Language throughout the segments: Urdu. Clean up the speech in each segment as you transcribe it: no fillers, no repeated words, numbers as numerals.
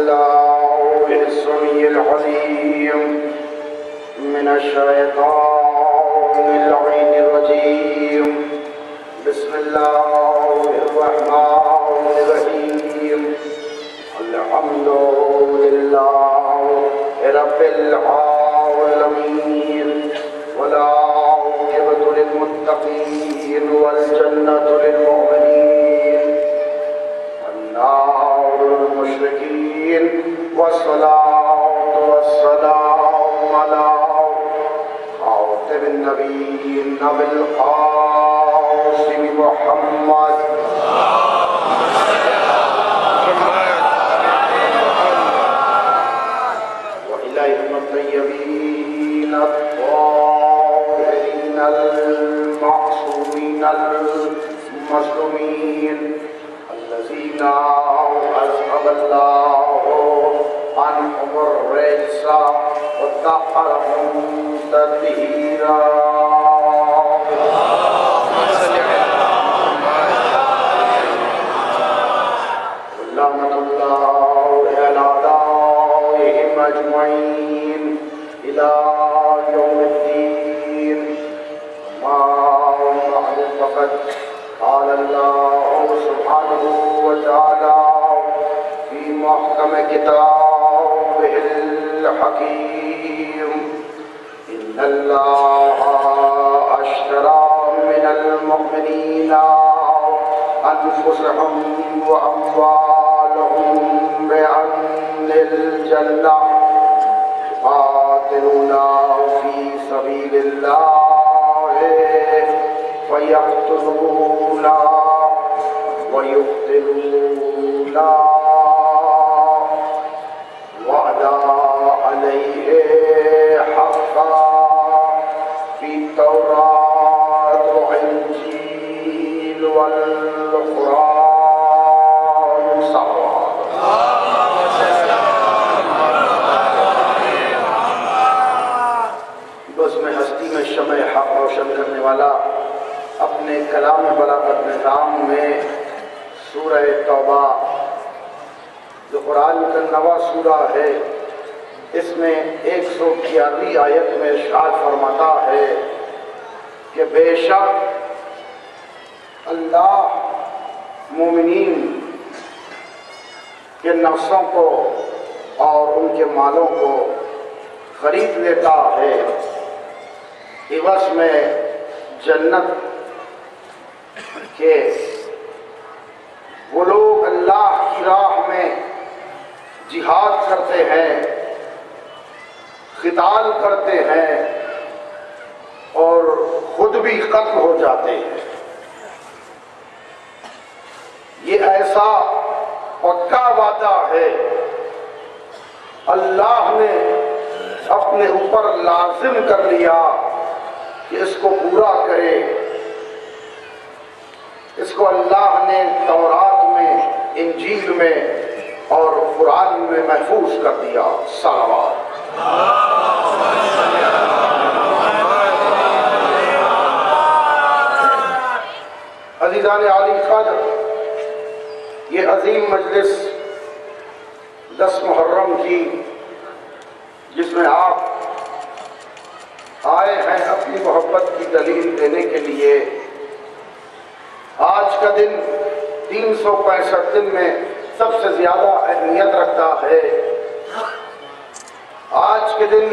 بالله السميع العليم من الشيطان اللعين الرجيم. بسم الله الرحمن الرحيم. الحمد لله رب العالمين، والعاقبة للمتقين، والجنة للمؤمنين، والنار للمشركين، والصلاة والسلام على خاتم النبيين بالقاسم محمد وإليهم الطيبين الطاهرين المعصومين المظلومين الذين أذهب الله عنهم الرجس وطهرهم تطهيرا. لعنة الله على أعدائهم أجمعين إلى يوم الدين. ما بعد فقد قال الله سبحانه وتعالى في محكم كتابه الحكيم: إن الله اشترى من المؤمنين أنفسهم وأموالهم بأن الجنة يقاتلون في سبيل الله فيقتلون ويقتلون وعدا عليه حقا في التوراة والإنجيل والقرآن. صلوات بس میں ہستی میں شمع حق روشن کرنے والا اپنے کلام بلاغت نظام میں سورہ توبہ جو قرآن کا نواں سورہ ہے، اس میں 111 آیت میں ارشاد فرماتا ہے کہ بے شک اللہ مومنین کے نفسوں کو اور ان کے مالوں کو خرید لیتا ہے عوض میں جنت کے. وہ لوگ اللہ کی راہ میں جہاد کرتے ہیں، قتال کرتے ہیں اور خود بھی قتل ہو جاتے ہیں. یہ ایسا پکا وعدہ ہے اللہ نے اپنے اوپر لازم کر لیا کہ اس کو پورا کرے. اس کو اللہ نے تورات میں، انجیل میں اور قرآن میں محفوظ کر دیا. صلوات. عزیزان عالی قدر، یہ عظیم مجلس 10 محرم کی، جس میں آپ آئے ہیں اپنی محبت کی دلیل دینے کے لیے. آج کا دن 365 دن میں سب سے زیادہ اہمیت رکھتا ہے. آج کے دن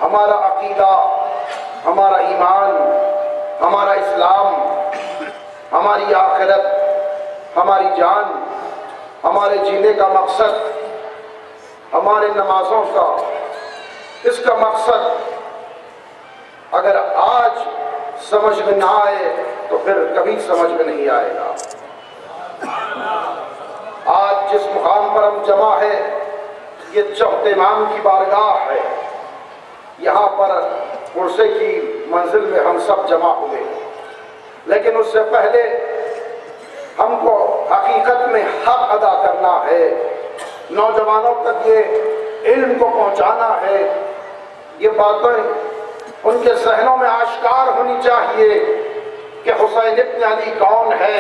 ہمارا عقیدہ، ہمارا ایمان، ہمارا اسلام، ہماری آخرت، ہماری جان، ہمارے جینے کا مقصد، ہمارے نمازوں کا، اس کا مقصد اگر آج سمجھ میں نہ آئے تو پھر کبھی سمجھ میں نہیں آئے گا. آج جس مقام پر ہم جمع ہے یہ چوتھے امام کی بارگاہ ہے. یہاں پر عرصے کی منزل میں ہم سب جمع ہوئے، لیکن اس سے پہلے ہم کو حقیقت میں حق ادا کرنا ہے. نوجوانوں تک یہ علم کو پہنچانا ہے. یہ باتیں ان کے ذہنوں میں آشکار ہونی چاہیے کہ حسین ابن علی کون ہے،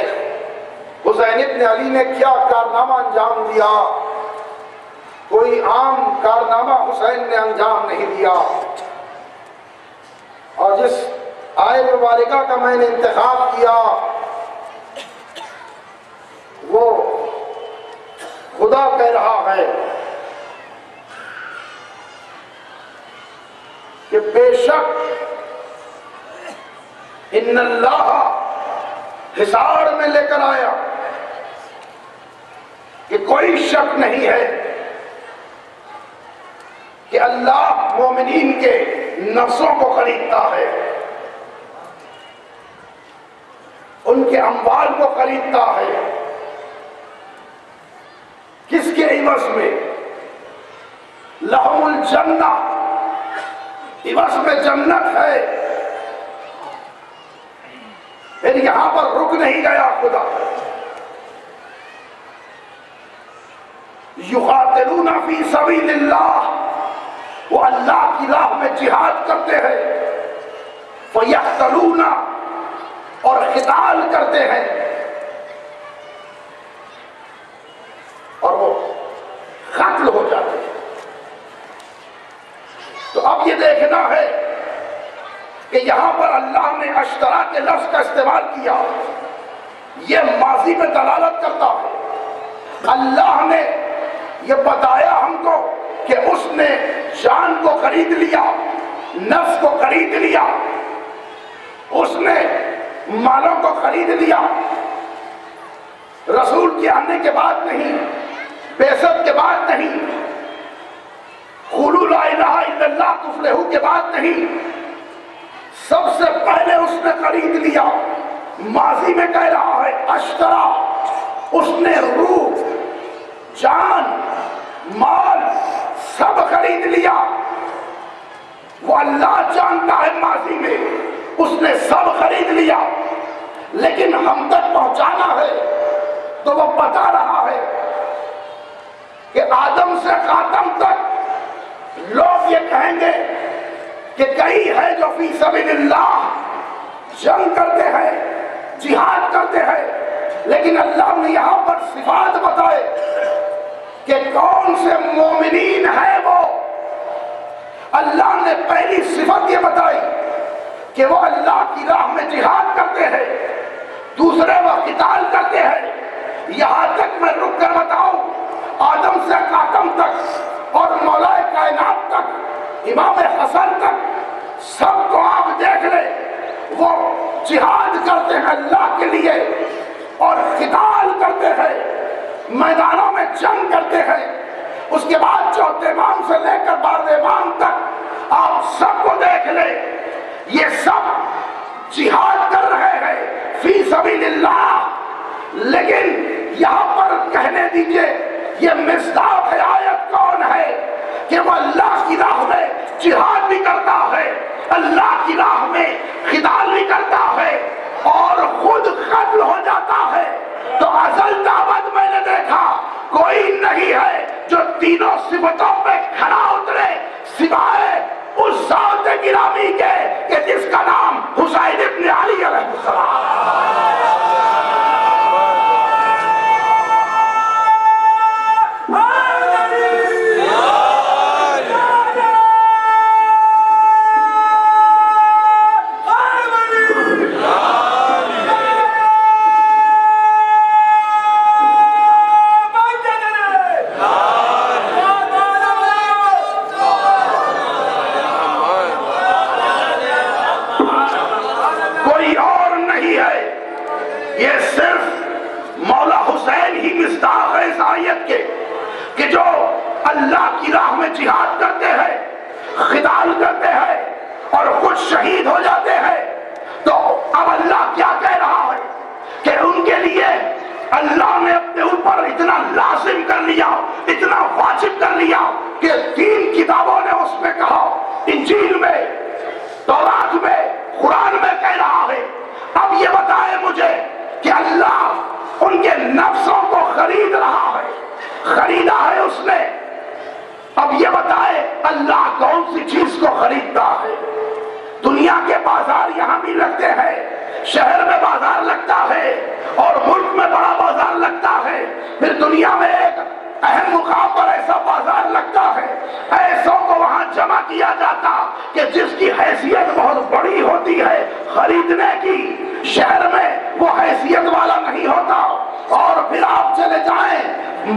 حسین ابن علی نے کیا کارنامہ انجام دیا، کوئی عام کارنامہ حسین نے انجام نہیں دیا، اور جس آیت مبارکہ کا میں نے انتخاب کیا وہ خدا کہہ رہا ہے کہ بے شک ان اللہ حصار میں لے کر آیا کہ کوئی شک نہیں ہے کہ اللہ مومنین کے نفسوں کو خریدتا ہے، ان کے اموال کو خریدتا ہے۔ کس کے عوض میں؟ لہم الجنہ، عوض میں جنت ہے۔ پھر یہاں پر رک نہیں گیا خدا، یقاتلون فی سبیل اللہ، وہ اللہ کی راہ میں جہاد کرتے ہیں، فیقتلون، اور قتال کرتے ہیں، اور وہ قتل ہو جاتے ہیں۔ تو اب یہ دیکھنا ہے کہ یہاں پر اللہ نے اشترا کے لفظ کا استعمال کیا، یہ ماضی میں دلالت کرتا ہے۔ اللہ نے یہ بتایا ہم کو کہ اس نے جان کو خرید لیا، نفس کو خرید لیا، اس نے مالوں کو خرید لیا، رسول کے آنے کے بعد نہیں، بعثت کے بعد نہیں، قولوا لا الہ الا اللہ تفلحوا کے بعد نہیں، سب سے پہلے اس نے خرید لیا۔ ماضی میں کہہ رہا ہے اشترا، اس نے روح، جان، مال سب خرید لیا۔ وہ اللہ جانتا ہے ماضی میں اس نے سب خرید لیا، لیکن ہم تک پہنچانا ہے تو وہ بتا رہا ہے کہ آدم سے خاتم تک لوگ یہ کہیں گے کہ کئی ہے جو فی سبیل اللہ جنگ کرتے ہیں، جہاد کرتے ہیں، لیکن اللہ نے یہاں پر صفات بتائے کہ کون سے مومنین ہیں وہ۔ اللہ نے پہلی صفت یہ بتائی کہ وہ اللہ کی راہ میں جہاد کرتے ہیں، دوسرے وہ قتال کرتے ہیں۔ یہاں تک میں رک کر بتاؤں، آدم سے خاتم تک اور مولا کائنات تک، امام حسن تک، سب کو آپ دیکھ لیں، وہ جہاد کرتے ہیں اللہ کے لیے اور قتال کرتے ہیں، میدانوں میں جنگ کرتے ہیں۔ اس کے بعد چوتھے امام سے لے کر 12ویں امام تک آپ سب کو دیکھ لیں، یہ سب جہاد کر رہے ہیں فی سبیل اللہ۔ لیکن یہاں پر کہنے دیجئے یہ مصداق آیت کون ہے کہ وہ اللہ کی راہ میں جہاد بھی کرتا ہے، اللہ کی راہ میں قتال بھی کرتا ہے اور خود قتل ہو جاتا ہے۔ تو ازل دعوت میں نے دیکھا کوئی نہیں ہے جو تینوں صفتوں پہ کھڑا اترے سوائے اس ذات گرامی کے کہ جس کا نام حسین ابن علی علیہ السلام۔ کہ جو اللہ کی راہ میں جہاد کرتے ہیں، قتال کرتے ہیں اور خود شہید ہو جاتے ہیں۔ تو اب اللہ کیا کہہ رہا ہے کہ ان کے لیے اللہ نے اپنے اوپر اتنا لازم کر لیا، اتنا واجب کر لیا کہ 3 کتابوں نے اس میں کہا، انجیل میں، تورات میں، قرآن میں کہہ رہا ہے۔ اب یہ بتائے مجھے کہ اللہ ان کے نفسوں کو خرید رہا ہے، خریدا ہے اس نے۔ اب یہ بتائے اللہ کون سی چیز کو خریدتا ہے؟ دنیا کے بازار یہاں بھی لگتے ہیں، شہر میں بازار لگتا ہے اور ملک میں بڑا بازار لگتا ہے، پھر دنیا میں ایک اہم مقام پر ایسا بازار کہ جس کی حیثیت بہت بڑی ہوتی ہے خریدنے کی، شہر میں وہ حیثیت والا نہیں ہوتا۔ اور پھر آپ چلے جائیں،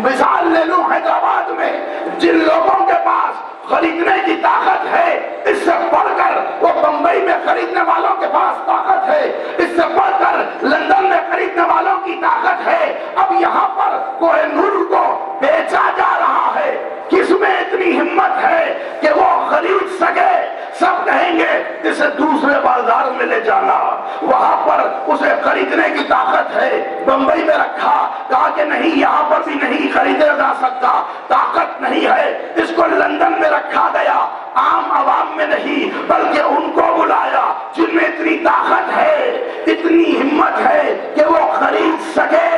مثال لے لوں حیدرآباد میں، جن لوگوں کے پاس خریدنے کی طاقت ہے، اس سے بڑھ کر وہ بمبئی میں خریدنے والوں کے پاس طاقت ہے، اس سے بڑھ کر لندن میں خریدنے والوں کی طاقت ہے۔ اب یہاں پر کوہ نور کو بیچا جا رہا ہے، کس میں اتنی ہمت ہے کہ وہ خرید سکے؟ سب کہیں گے اسے دوسرے بازار میں لے جانا، وہاں پر اسے خریدنے کی طاقت ہے۔ بمبئی میں رکھا، کہا کہ نہیں یہاں پر بھی نہیں خریدا جا سکتا، طاقت نہیں ہے۔ اس کو لندن میں رکھا گیا، عام عوام میں نہیں بلکہ ان کو بلایا جن میں اتنی طاقت ہے، اتنی ہمت ہے کہ وہ خرید سکے۔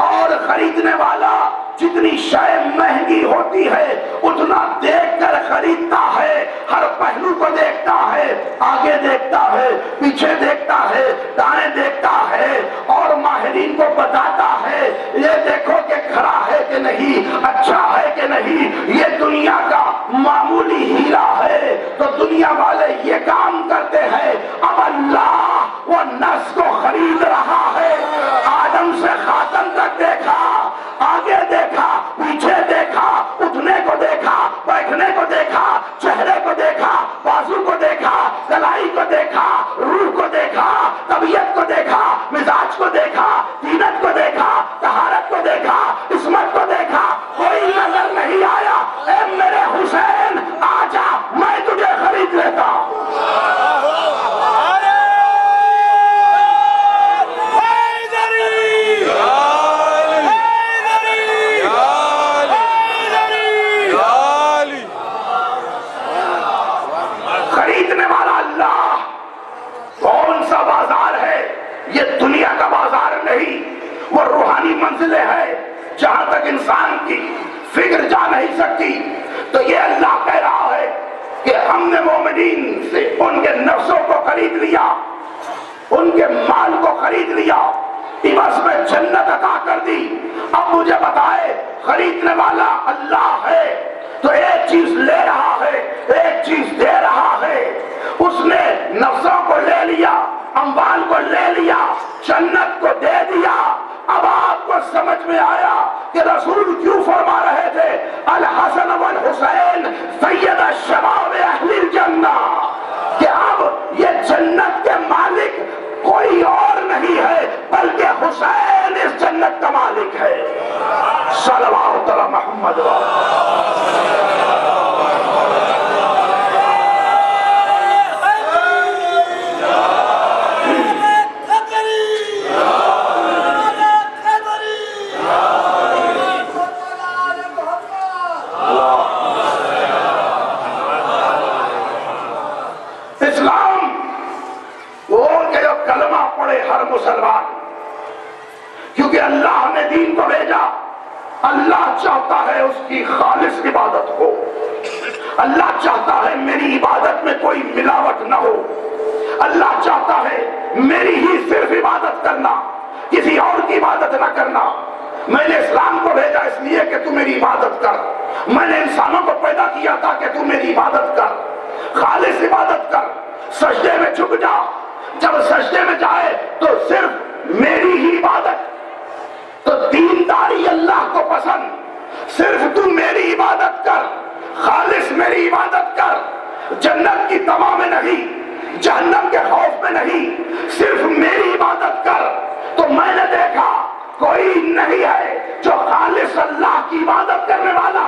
اور خریدنے والا جتنی شے مہنگی ہوتی ہے اتنا دیکھ کر خریدتا ہے، ہر پہلو کو دیکھتا ہے، آگے دیکھتا ہے، پیچھے دیکھتا ہے، دائیں دیکھتا ہے، اور ماہرین کو بتاتا ہے یہ دیکھو کہ کھڑا ہے کہ نہیں، اچھا ہے کہ نہیں، یہ دنیا کا معمولی ہیرا ہے۔ تو دنیا والے یہ کام کرتے ہیں، اب اللہ وہ نفس کو خرید رہا ہے۔ آدم سے خاتم تک دیکھا، آگے دیکھا، پیچھے دیکھا، اٹھنے کو دیکھا، بیٹھنے کو دیکھا، چہرے کو دیکھا، بازو کو دیکھا، کلائی کو دیکھا، روح کو دیکھا، طبیعت کو دیکھا، مزاج کو دیکھا، دینت کو دیکھا، طہارت کو دیکھا، عصمت کو دیکھا، کوئی نظر نہیں آیا۔ اے میرے حسین آجا، میں تجھے خرید لیتا ہوں۔ خریدنے والا اللہ۔ کون سا بازار ہے؟ یہ دنیا کا بازار نہیں، وہ روحانی منزلیں ہے جہاں تک انسان کی فکر جا نہیں سکتی۔ تو یہ اللہ کہہ رہا ہے کہ ہم نے مومنین سے ان کے نفسوں کو خرید لیا، ان کے مال کو خرید لیا، عوض میں جنت عطا کر دی۔ اب مجھے بتائے، خریدنے والا اللہ ہے تو ایک چیز لے رہا ہے، ایک چیز دے رہا ہے۔ اس نے نفسوں کو لے لیا، اموال کو لے لیا، جنت کو دے دیا۔ اب آپ کو سمجھ میں آیا کہ رسول کیوں فرما رہے تھے الحسن والحسین سید الشباب اہل الجنہ، کہ اب یہ جنت کے مالک کوئی اور نہیں ہے بلکہ حسین اس جنت کا مالک ہے۔ صلوات علی محمد ہر مسلمان، کیونکہ اللہ نے دین کو بھیجا، اللہ چاہتا ہے اس کی خالص عبادت ہو، اللہ چاہتا ہے میری عبادت میں کوئی ملاوٹ نہ ہو، اللہ چاہتا ہے میری ہی صرف عبادت کرنا، کسی اور کی عبادت نہ کرنا۔ میں نے اسلام کو بھیجا اس لیے کہ تو میری عبادت کر، میں نے انسانوں کو پیدا کیا تھا کہ تو میری عبادت کر، خالص عبادت کر، سجدے میں جھک جا، جب سجدے میں جائے تو صرف میری ہی عبادت۔ تو دینداری اللہ کو پسند، صرف تو میری عبادت کر، خالص میری عبادت کر، جنت کی تما میں نہیں، جہنم کے خوف میں نہیں، صرف میری عبادت کر۔ تو میں نے دیکھا کوئی نہیں ہے جو خالص اللہ کی عبادت کرنے والا،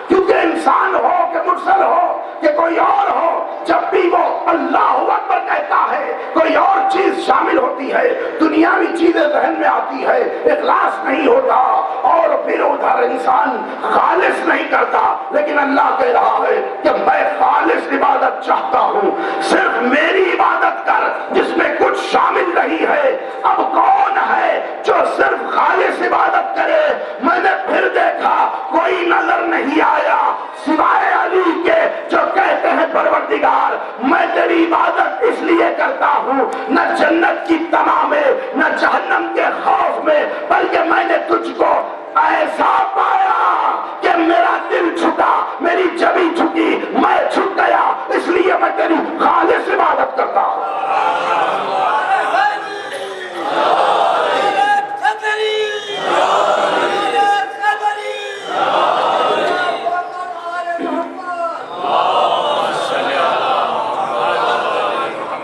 کیونکہ انسان ہو کہ مرسل ہو کہ کوئی اور ہو، جب بھی وہ اللہ اکبر کہتا ہے کوئی اور چیز شامل ہوتی ہے، دنیاوی چیزیں ذہن میں آتی ہے، اخلاص نہیں ہوتا، اور پھر ادھر انسان خالص نہیں کرتا۔ لیکن اللہ کہہ رہا ہے کہ میں خالص عبادت چاہتا ہوں، صرف میری عبادت کر جس میں کچھ شامل نہیں ہے۔ اب کون ہے جو صرف خالص عبادت کرے؟ میں نے پھر دیکھا کوئی نظر نہیں آیا سوائے علی کے جو کہتے ہیں پروردگار میں تیری عبادت اس لیے کرتا ہوں، نہ جنت کی تما میں، نہ جہنم کے خوف میں، بلکہ میں نے تجھ کو ایسا پایا کہ میرا دل چھٹا، میری جبھی جھکی، میں جھک گیا، اس لیے میں تیری خالص عبادت کرتا ہوں۔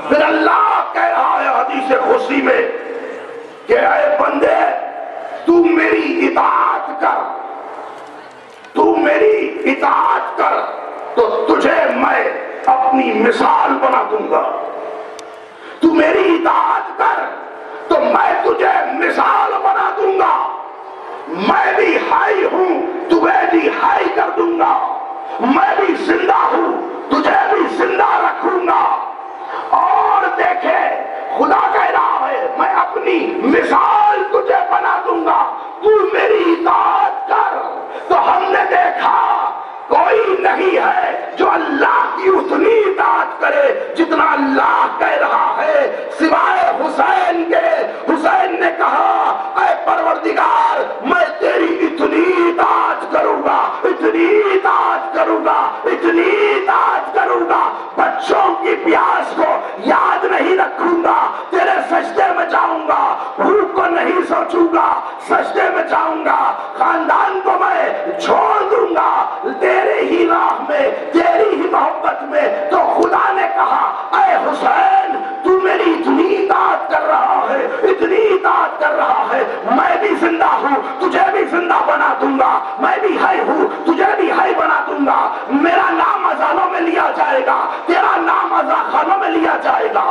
پھر اللہ کہہ رہا ہے حدیث قدسی میں کہ اے بندے تو میری اطاعت کر، تو میری اطاعت کر تو تجھے میں اپنی مثال بنا دوں گا، تو میری اطاعت کر تو میں تجھے مثال بنا دوں گا، میں بھی حی ہوں تجھے بھی حی کر دوں گا، میں بھی زندہ ہوں تجھے بھی زندہ رکھوں گا۔ اور دیکھے خدا کہہ رہا ہے میں اپنی مثال تجھے بنا دوں گا، تو میری اطاعت کر۔ تو ہم نے دیکھا کوئی نہیں ہے جو اللہ کی اتنی اطاعت کرے جتنا اللہ کہہ رہا ہے سوائے حسین کے۔ حسین نے کہا اے پروردگار میں تیری اتنی اطاعت کروں گا، اتنی اطاعت کروں گا، اتنی اطاعت کروں گا، بچوں کی پیاس کو یاد نہیں رکھوں گا، تیرے سجدے میں جاؤں گا، بھوک کو نہیں سوچوں گا، سجدے میں جاؤں گا، خاندان کو میں چھوڑ دوں گا تیرے ہی راہ میں، تیری ہی محبت میں۔ تو خدا نے کہا اے حسین تو میری اتنی اطاعت کر رہا ہے، اتنی اطاعت کر رہا ہے، میں بھی زندہ ہوں تجھے بھی زندہ بنا دوں گا، میں بھی حی ہوں تجھے بھی حی بنا دوں گا، میرا نام اذانوں میں لیا جائے گا، تیرا نام اذاخانوں میں لیا جائے گا،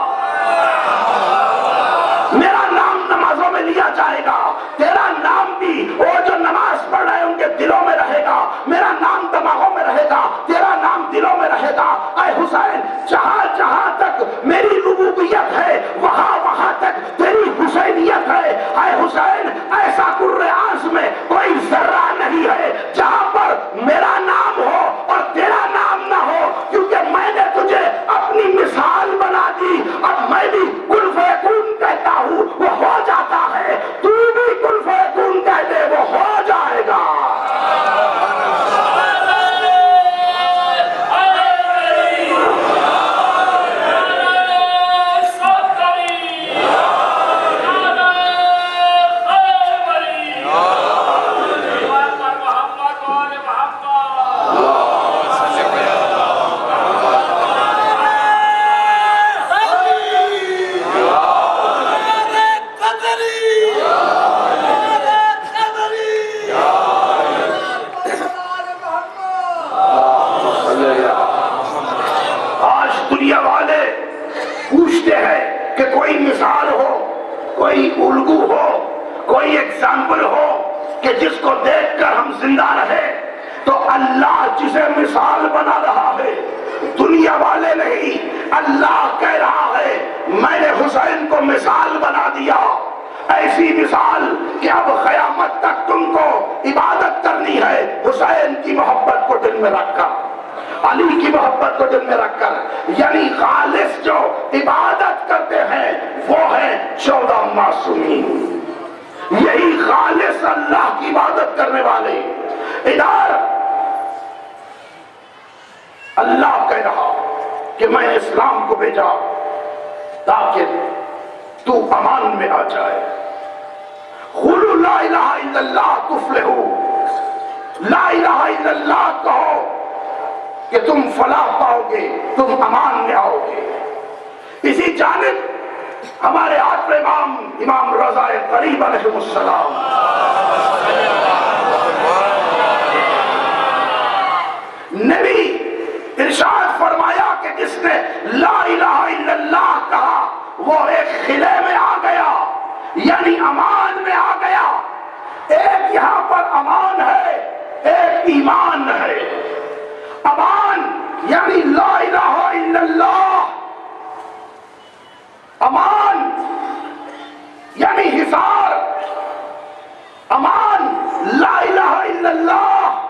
میرا نام نمازوں میں لیا جائے گا، تیرا نام بھی وہ جو نماز پڑھ رہے ہیں ان کے دلوں میں رہے گا، میرا نام دماغوں میں رہے گا، تیرا نام دلوں میں رہے گا۔ اے حسین جہاں جہاں تک میری ربوبیت ہے وہاں وہاں تک تیری حسینیت ہے۔ اے حسین ایسا قرآن میں کوئی ذرہ نہیں ہے جہاں پر میرا نام ہو اور تیرا نام نہ ہو، کیونکہ میں نے تجھے اپنی مثال بنا دی۔ اب میں بھی کن فیکون کہتا ہوں وہ ہو جاتا ہے، تو بھی کن فیکون کہہ دے وہ ہو جائے گا۔ مثال ہو، کوئی الگو ہو، کوئی ایگزامپل ہو کہ جس کو دیکھ کر ہم زندہ رہے، تو اللہ جسے مثال بنا رہا ہے دنیا والے نہیں، اللہ کہہ رہا ہے میں نے حسین کو مثال بنا دیا، ایسی مثال کہ اب قیامت تک تم کو عبادت کرنی ہے حسین کی محبت کو دل میں رکھ کر، علی کی محبت کو دل میں رکھ کر، یعنی خالص جو عبادت کرتے ہیں وہ ہیں 14 معصومین، یہی خالص اللہ کی عبادت کرنے والے۔ ادھر اللہ کہہ رہا کہ میں اسلام کو بھیجا تاکہ تو امان میں آ جائے، قولوا لا الہ الا اللہ تفلحوا، لا الہ الا اللہ کہو کہ تم فلاح پاؤ گے، تم امان میں آؤ گے۔ اسی جانب ہمارے آخر امام رضا قریب علیہ السلام نے بھی ارشاد فرمایا کہ جس نے لا الہ الا اللہ کہا وہ ایک خلے میں آ گیا، یعنی امان میں آ گیا۔ ایک یہاں پر امان ہے، ایک ایمان ہے۔ امان یعنی لا الہ الا اللہ، امان یعنی حصار، امان لا الہ الا اللہ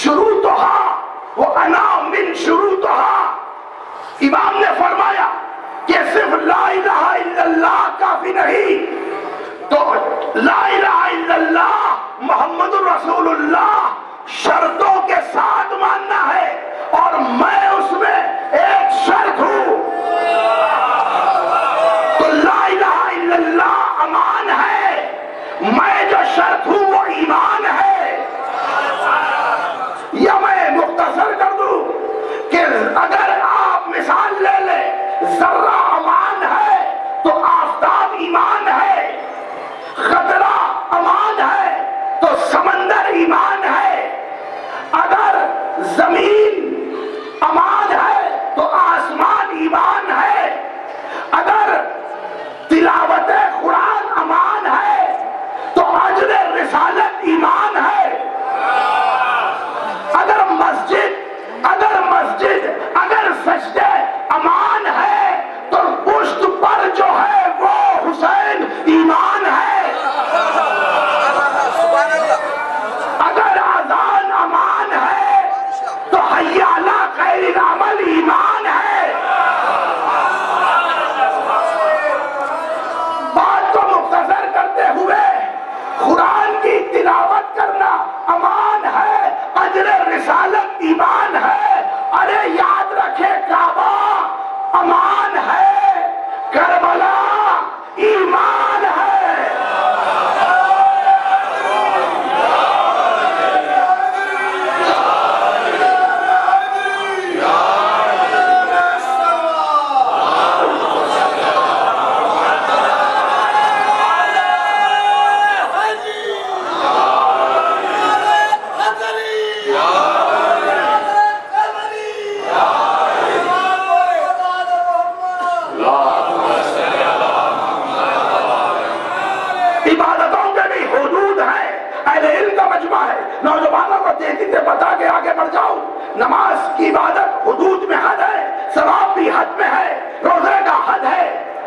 شروطہا وانا من شروطہا۔ امام نے فرمایا کہ صرف لا الہ الا اللہ کافی نہیں، تو لا الہ الا اللہ محمد رسول اللہ شرطوں کے ساتھ ایمان ہے، اگر زمین امان ہے تو آسمان ایمان ہے، اگر تلاوت قرآن امان ہے تو اجر رسالت ایمان ہے، اگر مسجد اگر سجدے امان ہے تو پشت پر جو ہے وہ حسین ایمان ہے، اگر اذان امان ہے تو حی علی خیر العمل ایمان ہے۔ بات کو مختصر کرتے ہوئے قرآن کی تلاوت کرنا امان ہے، اجر رسالت ایمان ہے، ارے یاد رکھے کعبہ امان ہے، کربلا ایمان ہے۔ عبادتوں کے بھی حدود ہیں، اہل علم کا مجمع ہے، نوجوانوں کو تیزی سے بتا کے آگے بڑھ جاؤ۔ نماز کی عبادت حدود میں حد ہے، ثواب بھی حد میں ہے، روزے کا حد ہے،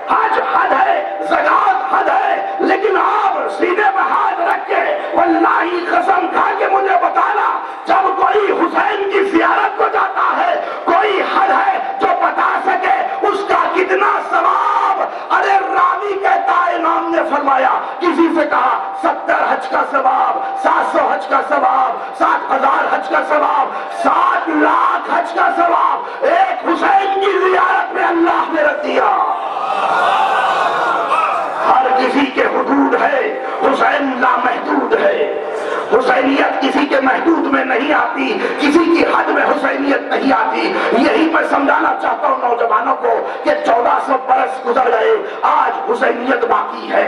حج حد ہے، زکات حد ہے، لیکن آپ سینے میں ہاتھ رکھ کے واللہ قسم کھا کے مجھے بتانا، جب کوئی حسین کی زیارت کو جاتا ہے کوئی حد ہے جو بتا سکے اس کا کتنا ثواب؟ ارے راوی کہتا ہے امام نے فرمایا، کسی سے کہا 70 حج کا ثواب، 700 حج کا ثواب، 7,000 حج کا ثواب، 7 لاکھ حج کا ثواب ایک حسین کی زیارت میں اللہ نے رکھ دیا۔ ہر کسی کے حدود ہے، حسین لامحدود ہے، حسینیت کسی کے محدود میں نہیں آتی، کسی کی حد میں حسینیت نہیں آتی۔ یہی میں سمجھانا چاہتا ہوں نوجوانوں کو کہ 1400 برس گزر گئے، آج حسینیت باقی ہے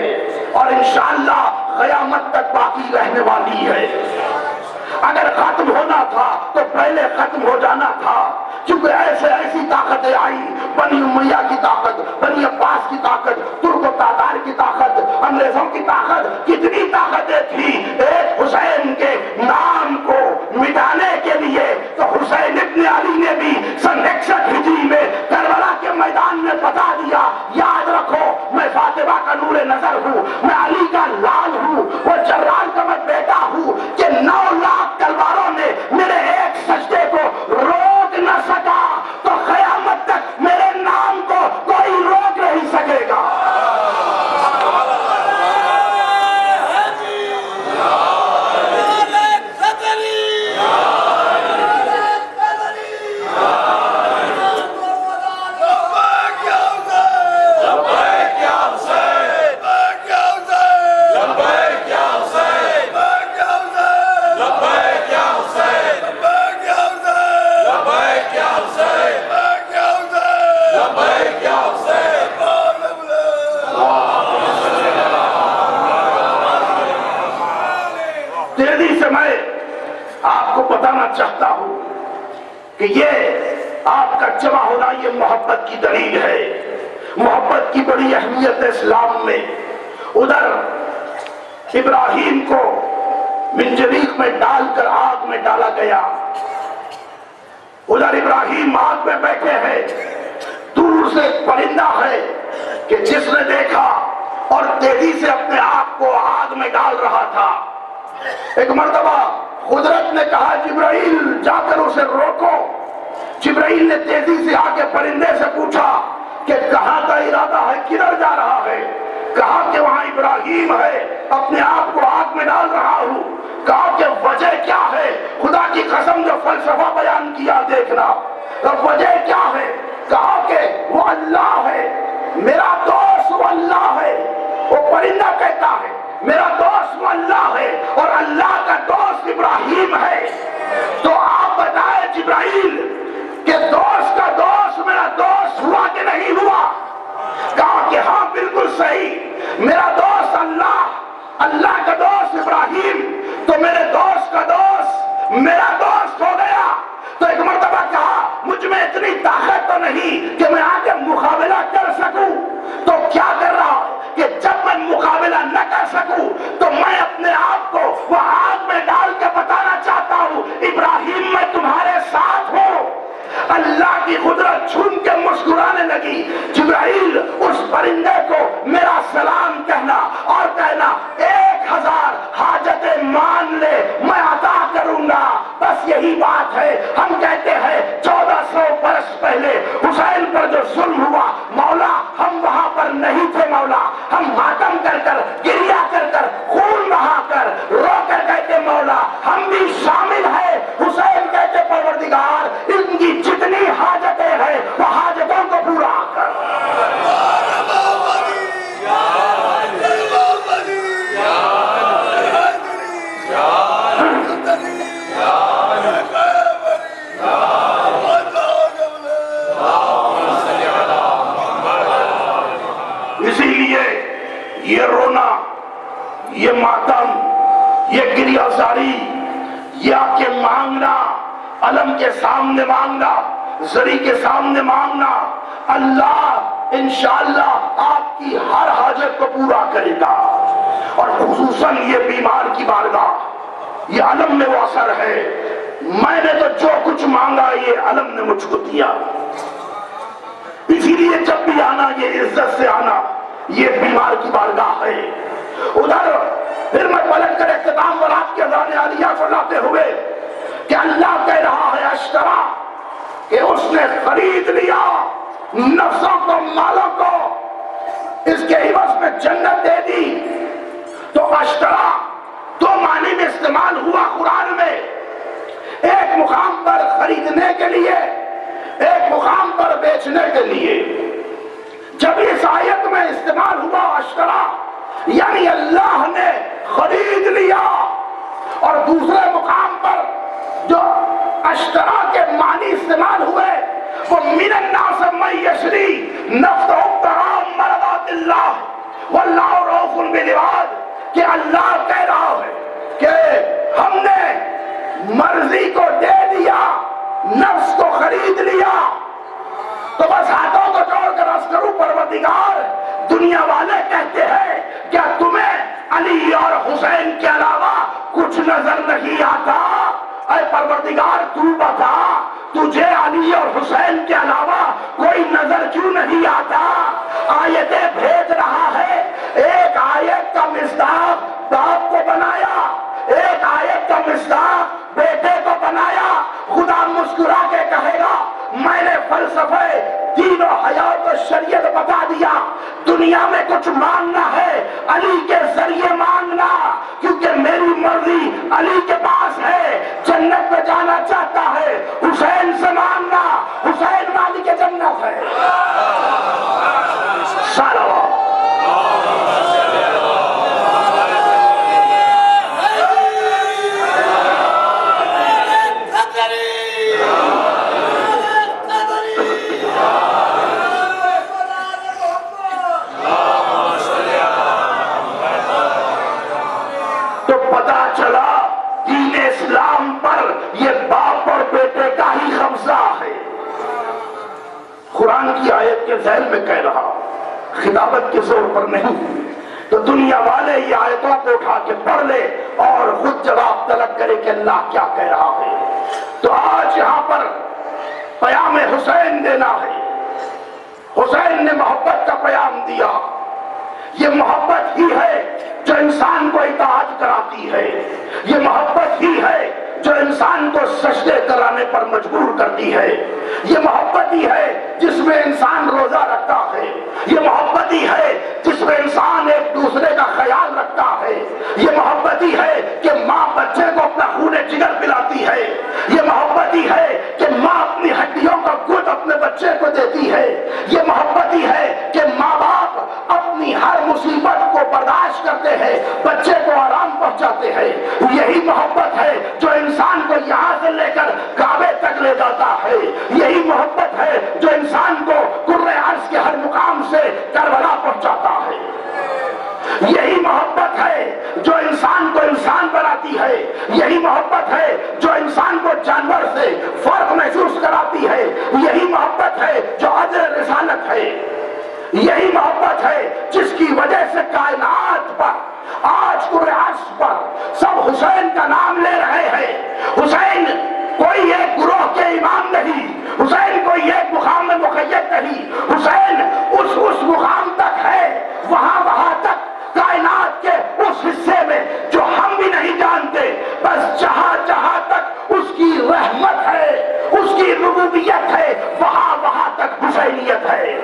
اور انشاءاللہ قیامت تک باقی رہنے والی ہے۔ اگر ختم ہونا تھا تو پہلے ختم ہو جانا تھا، کیونکہ ایسی طاقتیں آئی، بنی امیہ کی طاقت، بنی عباس کی طاقت، ترک و تاتار کی طاقت، انگریزوں کی طاقت، کتنی طاقتیں تھی ایک حسین کے نام کو مٹانے کے لیے۔ تو حسین ابن علی نے بھی سن 61 ہجری میں کربلا کے میدان میں بتا دیا، یاد رکھو میں فاطمہ کا نور نظر ہوں، میں علی کا لال ہوں، وہ جرال کا میں بیٹا ہوں، کہ 9 لاکھ تلواروں نے میرے ایک سجدے کو روک نہ سکا تو قیامت تک میرے نام کو کوئی روک نہیں سکے گا۔ تیزی سے میں آپ کو بتانا چاہتا ہوں کہ یہ آپ کا جمع ہونا یہ محبت کی دلیل ہے، محبت کی بڑی اہمیت ہے اسلام میں۔ ادھر ابراہیم کو منجنیق میں ڈال کر آگ میں ڈالا گیا، ادھر ابراہیم آگ میں بیٹھے ہیں، دور سے ایک پرندہ ہے کہ جس نے دیکھا اور تیزی سے اپنے آپ کو آگ میں ڈال رہا تھا۔ ایک مرتبہ قدرت نے کہا جبرائیل جا کر اسے روکو۔ جبرائیل نے تیزی سے آ کے پرندے سے پوچھا کہ کہاں کا ارادہ ہے، کدھر جا رہا ہے؟ کہا کہ وہاں ابراہیم ہے، اپنے آپ کو آگ میں ڈال رہا ہوں۔ کہا کہ وجہ کیا ہے؟ خدا کی قسم جو فلسفہ بیان کیا دیکھنا، وجہ کیا ہے؟ کہا کہ وہ اللہ ہے، میرا دوست وہ اللہ ہے۔ وہ پرندہ کہتا ہے میرا دوست وہ اللہ ہے اور اللہ کا دوست ابراہیم ہے۔ تو آپ بتائیں جبرائیل کہ دوست کا دوست میرا دوست ہوا کہ نہیں ہوا؟ کہا کہ ہاں بالکل صحیح، میرا دوست اللہ، اللہ کا دوست ابراہیم۔ تو میرے دوست کا دوست میرا دوست ہو گیا، تو ایک مرتبہ کہا مجھ میں اتنی طاقت تو نہیں کہ میں آگے مقابلہ کر سکوں، تو کیا کر رہا کہ جب میں مقابلہ نہ کر سکوں تو میں اپنے آپ کو وہ آگ میں ڈال کے بتانا چاہتا ہوں ابراہیم میں تمہارے ساتھ ہوں۔ اللہ کی قدرت چھوم کے مسکرانے لگی، جبرائیل اس پرندے کو میرا سلام کہنا اور کہنا 1000 حاجتیں مان لے میں عطا کروں گا۔ بس یہی بات ہے، ہم کہتے ہیں 1400 برس پہلے حسین پر جو ظلم ہوا مولا ہم وہاں پر نہیں تھے، مولا ہم ماتم کر کر گریہ کر کر خون بہا کر رو کر کہتے مولا ہم بھی شامل ہیں۔ حسین کہتے پروردگار ان کی جتنی حاجتیں ہیں وہ حاجتوں کو پورا کر۔ اسی لیے یہ رونا، یہ ماتم، یہ گریہ زاری، یہ آ کے مانگنا، علم کے سامنے مانگنا، زری کے سامنے مانگنا، اللہ انشاءاللہ آپ کی ہر حاجت کو پورا کرے گا۔ اور خصوصاً یہ بیمار کی بارگاہ، یہ علم میں وہ اثر ہے، میں نے تو جو کچھ مانگا یہ علم نے مجھ کو دیا۔ اسی لیے جب بھی آنا یہ عزت سے آنا، یہ بیمار کی بارگاہ ہے۔ ادھر پھر میں پلٹ کر اختتام پر آپ کے اذان عالیہ کو لاتے ہوئے کہ اللہ کہہ رہا ہے اشترا، کہ اس نے خرید لیا نفسوں کو، مالوں کو، اس کے عوض میں جنت دے دی۔ تو اشترا دو معنی میں استعمال ہوا قرآن میں، ایک مقام پر خریدنے کے لیے، ایک مقام پر بیچنے کے لیے۔ جب اس آیت میں استعمال ہوا اشترا یعنی اللہ نے خرید لیا، اور دوسرے مقام پر جو اشترا کے معنی استعمال ہوئے وہ من الناس من یشری نفسہ ابتغاء مرضات اللہ واللہ رؤوف بالعباد، کہ اللہ کہہ رہا ہے کہ ہم نے مرضی کو دے دیا، نفس کو خرید لیا۔ تو بس ہاتھوں کو جوڑ کر عرض کروں پروردگار، دنیا والے کہتے ہیں کیا تمہیں علی اور حسین کے علاوہ کچھ نظر نہیں آتا؟ اے پروردگار تو بتا تجھے علی اور حسین کے علاوہ کوئی نظر کیوں نہیں آتا؟ آیتیں بھیج رہا ہے، ایک آیت کا مصداق باپ کو بنایا، ایک آیت کا مصداق بیٹے کو بنایا۔ خدا مسکرا کے کہے گا میں نے فلسفہ دین و حیات و شریعت بتا دیا، دنیا میں کچھ مانگنا ہے علی کے ذریعے مانگنا، کیونکہ میری مرضی علی کے پاس ہے، جنت میں جانا چاہتا ہے، حسین سے مانگنا، حسین والی کے جنت ہے۔ صلوات قرآن کی آیت کے ذیل میں کہہ رہا، خطابت کے زور پر نہیں، تو دنیا والے یہ آیتوں کو اٹھا کے پڑھ لے اور خود جواب طلب کرے کہ اللہ کیا کہہ رہا ہے۔ تو آج یہاں پر پیام حسین دینا ہے، حسین نے محبت کا پیام دیا، یہ محبت ہی ہے جو انسان کو اطاعت کراتی ہے، یہ محبت ہی ہے جو انسان کو سجدے کرانے پر مجبور کرتی ہے، یہ محبت ہی ہے جس میں انسان روزہ رکھتا ہے، یہ محبت ہی ہے جس میں انسان ایک دوسرے کا خیال رکھتا ہے، یہ محبت ہی ہے کہ ماں بچے کو اپنا خون جگر پلاتی ہے، یہ محبت ہی ہے کہ ماں اپنی ہڈیوں کا گوشت اپنے بچے کو دیتی ہے، یہ محبت ہی ہے کہ ماں باپ اپنی ہر مصیبت کو برداشت کرتے ہیں، بچے کو آرام پہنچاتے ہیں، یہی محبت ہے جو انسان کو یہاں سے لے کر کعبے تک لے جاتا ہے، یہی محبت ہے جو انسان کو کرۂ عرش کے ہر مقام سے کربلا پہنچاتا ہے، یہی محبت محبت ہے جو انسان کو انسان بناتی ہے، یہی محبت ہے جو انسان کو جانور سے فرق محسوس کراتی ہے، یہی محبت ہے جو عدل رسالت ہے، یہی محبت ہے جس کی وجہ سے کائنات پر آج پورے عرش پر سب حسین کا نام لے رہے ہیں۔ حسین کوئی ایک گروہ کے امام نہیں، حسین کوئی ایک مقام میں مقید نہیں، حسین اس مقام تک ہے، وہاں تک کائنات کے اس حصے میں جو ہم بھی نہیں جانتے، بس جہاں تک اس کی رحمت ہے، اس کی ربوبیت ہے، وہاں تک حسینیت ہے۔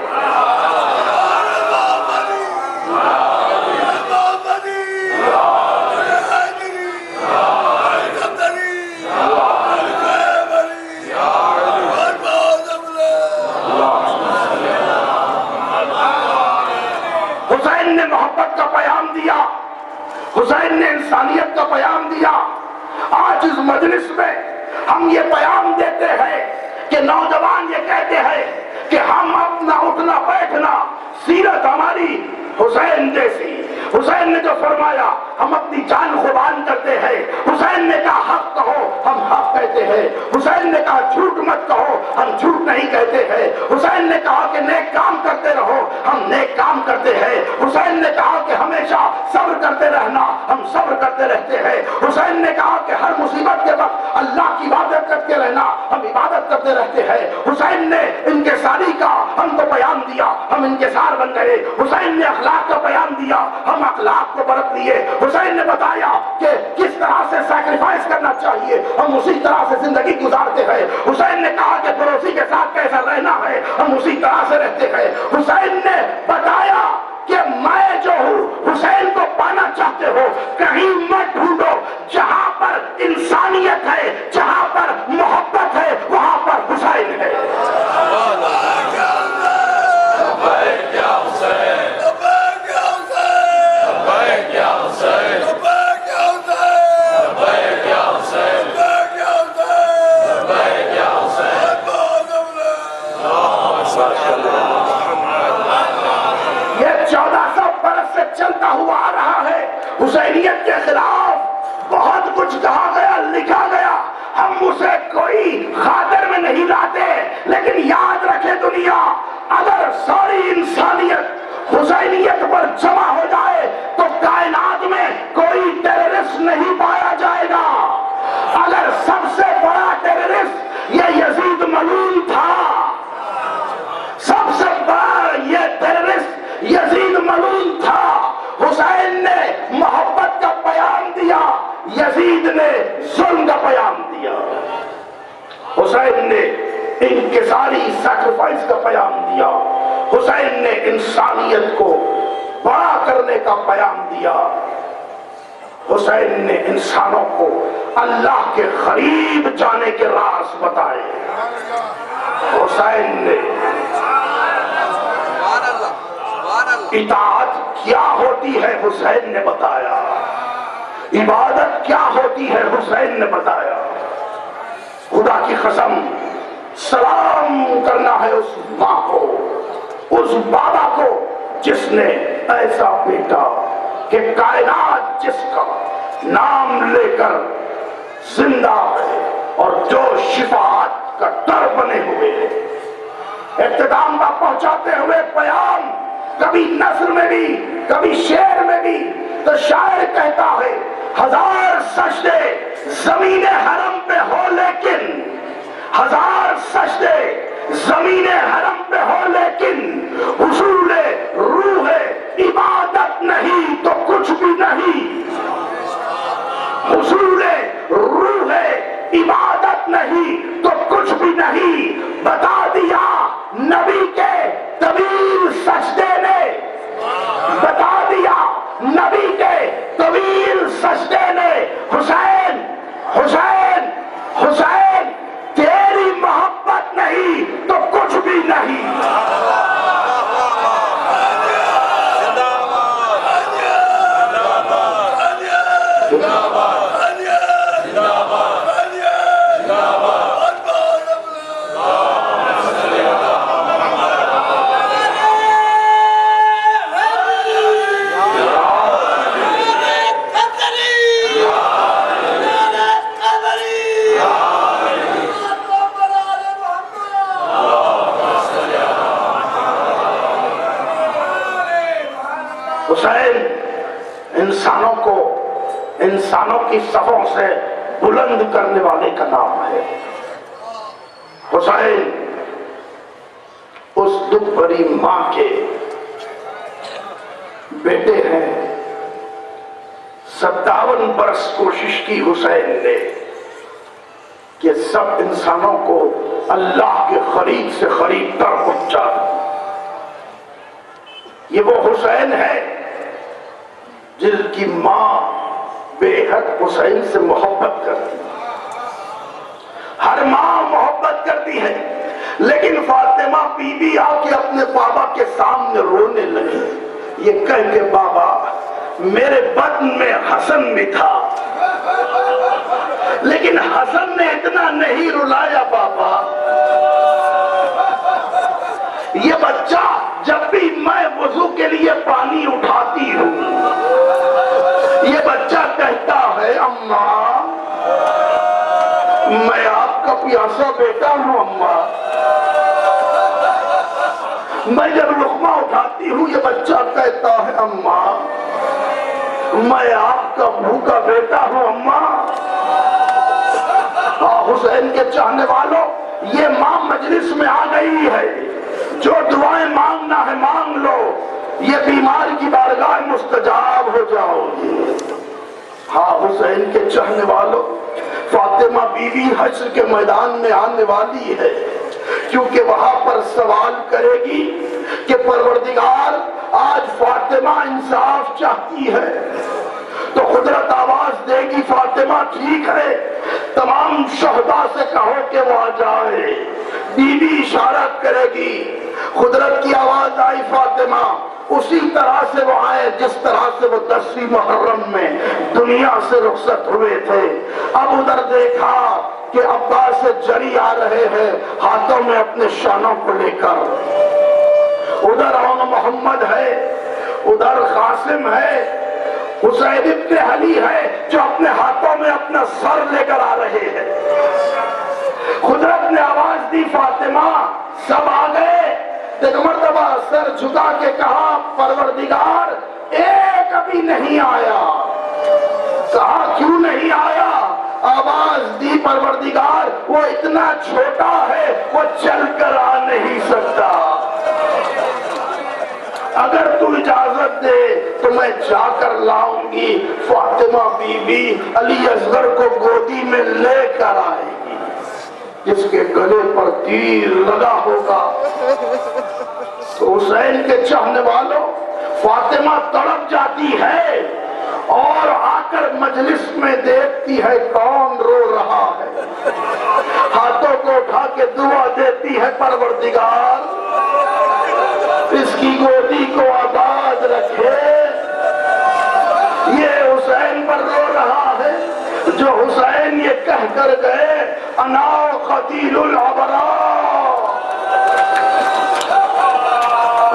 حسین نے محبت کا پیام دیا، حسین نے انسانیت کا پیام دیا۔ آج اس مجلس میں ہم یہ پیام دیتے ہیں کہ نوجوان یہ کہتے ہیں کہ ہم اپنا اٹھنا بیٹھنا سیرت ہماری حسین جیسی، حسین نے جو فرمایا ہم اپنی جان قربان کرتے ہیں، حسین نے کہا حق کہو ہم حق کہتے ہیں، حسین نے کہا جھوٹ مت کہو ہم جھوٹ نہیں کہتے ہیں، حسین نے کہا کہ نیک کام کرتے رہو ہم نیک کام کرتے ہیں، حسین نے کہا کہ ہمیشہ صبر کرتے رہنا ہم صبر کرتے رہتے ہیں، حسین نے کہا کہ ہر مصیبت کے وقت اللہ کی عبادت کرتے رہنا ہم عبادت کرتے رہتے ہیں، حسین نے انکساری کا ہم کو پیام دیا ہم انکسار بن گئے، حسین نے اخلاق کا پیام دیا ہم اخلاق کو برت لیے، حسین نے بتایا کہ کس طرح سے سیکریفائس کرنا چاہیے ہم اسی طرح سے زندگی گزارتے ہیں، حسین نے کہا کہ پڑوسی کے ساتھ کیسا رہنا ہے ہم اسی طرح سے رہتے ہیں، حسین نے بتایا کہ میں جو ہوں حسین کو پانا چاہتے ہو کہیں مت ڈھونڈو، جہاں پر انسانیت ہے جہاں پر محبت ہے وہاں پر حسین ہے۔ چلتا ہوا آ رہا ہے، حسینیت کے خلاف بہت کچھ کہا گیا لکھا گیا، ہم اسے کوئی خاطر میں نہیں لاتے، لیکن یاد رکھے دنیا اگر ساری انسانیت حسینیت پر جمع ہو جائے تو کائنات میں کوئی ٹیررسٹ نہیں پایا جائے گا۔ اگر سب سے بڑا ٹیررسٹ یہ یزید ملعون تھا، سب سے بڑا یہ ٹیررسٹ یزید ملعون تھا، حسین نے محبت کا پیام دیا، یزید نے ظلم کا پیام دیا، حسین نے انکساری سیکریفائس کا پیام دیا، حسین نے انسانیت کو بڑا کرنے کا پیام دیا، حسین نے انسانوں کو اللہ کے قریب جانے کے راز بتائے، حسین نے اطاعت کیا ہوتی ہے حسین نے بتایا، عبادت کیا ہوتی ہے حسین نے بتایا۔ خدا کی قسم سلام کرنا ہے اس ماں کو، اس بابا کو جس نے ایسا بیٹا کہ کائنات جس کا نام لے کر زندہ ہے اور جو شفاعت کا در بنے ہوئے اختتام کا پہنچاتے ہوئے پیام کبھی نثر میں بھی کبھی شعر میں بھی تو شاعر کہتا ہے ہزار سجدے زمین حرم پہ ہو لیکن، ہزار سجدے زمین حرم پہ ہو لیکن حصول روح عبادت نہیں تو کچھ بھی نہیں، حصول روح عبادت نہیں تو کچھ بھی نہیں، بتا دیا نبی کے طویل سجدے نے، بتا دیا نبی کے طویل سجدے نے، حسین حسین حسین تیری محبت نہیں تو کچھ بھی نہیں۔ حسین انسانوں کو انسانوں کی صفوں سے بلند کرنے والے کا نام ہے۔ حسین اس دکھ بھری ماں کے بیٹے ہیں۔ 57 برس کوشش کی حسین نے کہ سب انسانوں کو اللہ کے قریب سے قریب تر پہنچا دیں۔ یہ وہ حسین ہے جن کی ماں بے حد حسین سے محبت کرتی ہے۔ ہر ماں محبت کرتی ہے، لیکن فاطمہ بی بی آ کے اپنے بابا کے سامنے رونے لگی، یہ کہہ کے بابا میرے بدن میں حسن بھی تھا، لیکن حسن نے اتنا نہیں رلایا بابا۔ یہ بچہ جب بھی میں وضو کے لیے پانی اٹھاتی ہوں، یہ بچہ کہتا ہے اماں میں آپ کا پیاسا بیٹا ہوں، اماں میں جب لقمہ اٹھاتی ہوں یہ بچہ کہتا ہے اماں میں آپ کا بھوکا بیٹا ہوں، اماں۔ حسین کے چاہنے والوں، یہ ماں مجلس میں آ گئی ہے، جو دعائیں مانگنا ہے مانگ لو، یہ بیمار کی بارگاہ مستجاب ہو جاؤ گی۔ ہاں حسین کے چاہنے والوں، فاطمہ بی بی حشر کے میدان میں آنے والی ہے، کیونکہ وہاں پر سوال کرے گی کہ پروردگار آج فاطمہ انصاف چاہتی ہے، تو قدرت آواز دے گی فاطمہ ٹھیک ہے، تمام شہداء سے کہو کہ وہ آ جائے۔ بی بی اشارت کرے گی، قدرت کی آواز آئی فاطمہ اسی طرح سے وہ آئے جس طرح سے وہ 10ویں محرم میں دنیا سے رخصت ہوئے تھے۔ اب ادھر دیکھا کہ عباس سے جری آ رہے ہیں ہاتھوں میں اپنے شانوں کو لے کر، ادھر اون محمد ہے، ادھر قاسم ہے، حسین ابن علی ہے جو اپنے ہاتھوں میں اپنا سر لے کر آ رہے ہیں۔ قدرت نے آواز دی فاطمہ سب آ گئے، ایک مرتبہ سر جھکا کے کہا پروردگار ایک ابھی نہیں آیا۔ کہا کیوں نہیں آیا؟ آواز دی پروردگار وہ اتنا چھوٹا ہے وہ چل کر آ نہیں سکتا، اگر تو اجازت دے تو میں جا کر لاؤں گی۔ فاطمہ بی بی علی اصغر کو گودی میں لے کر آئے گی، جس کے گلے پر تیر لگا ہوگا۔ تو حسین کے چاہنے والوں، فاطمہ تڑپ جاتی ہے اور آ کر مجلس میں دیکھتی ہے کون رو رہا ہے، ہاتھوں کو اٹھا کے دعا دیتی ہے پروردگار اس کی گودی کو آباد رکھے۔ یہ حسین پر رو رہا ہے جو حسین یہ کہہ کر گئے انا قتیل الابرار،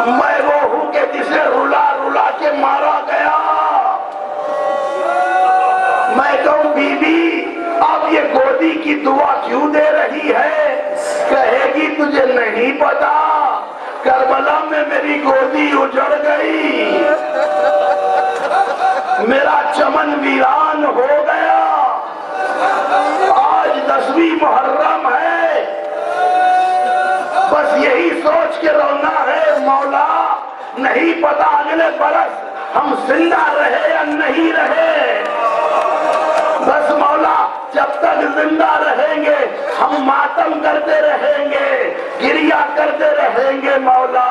میں وہ ہوں کہ جسے رلا رلا کے مارا گیا۔ میں کہوں بی بی اب یہ گودی کی دعا کیوں دے رہی ہے؟ کہے گی تجھے نہیں پتا کربلا میں میری گودی اجڑ گئی، میرا چمن ویران ہو گیا، آج 10ویں محرم ہے، بس یہی سوچ کے رونا ہے مولا نہیں پتا اگلے برس ہم زندہ رہے یا نہیں رہے، بس مولا جب تک زندہ رہیں گے ہم ماتم کرتے رہیں گے، گریہ کرتے رہیں گے مولا۔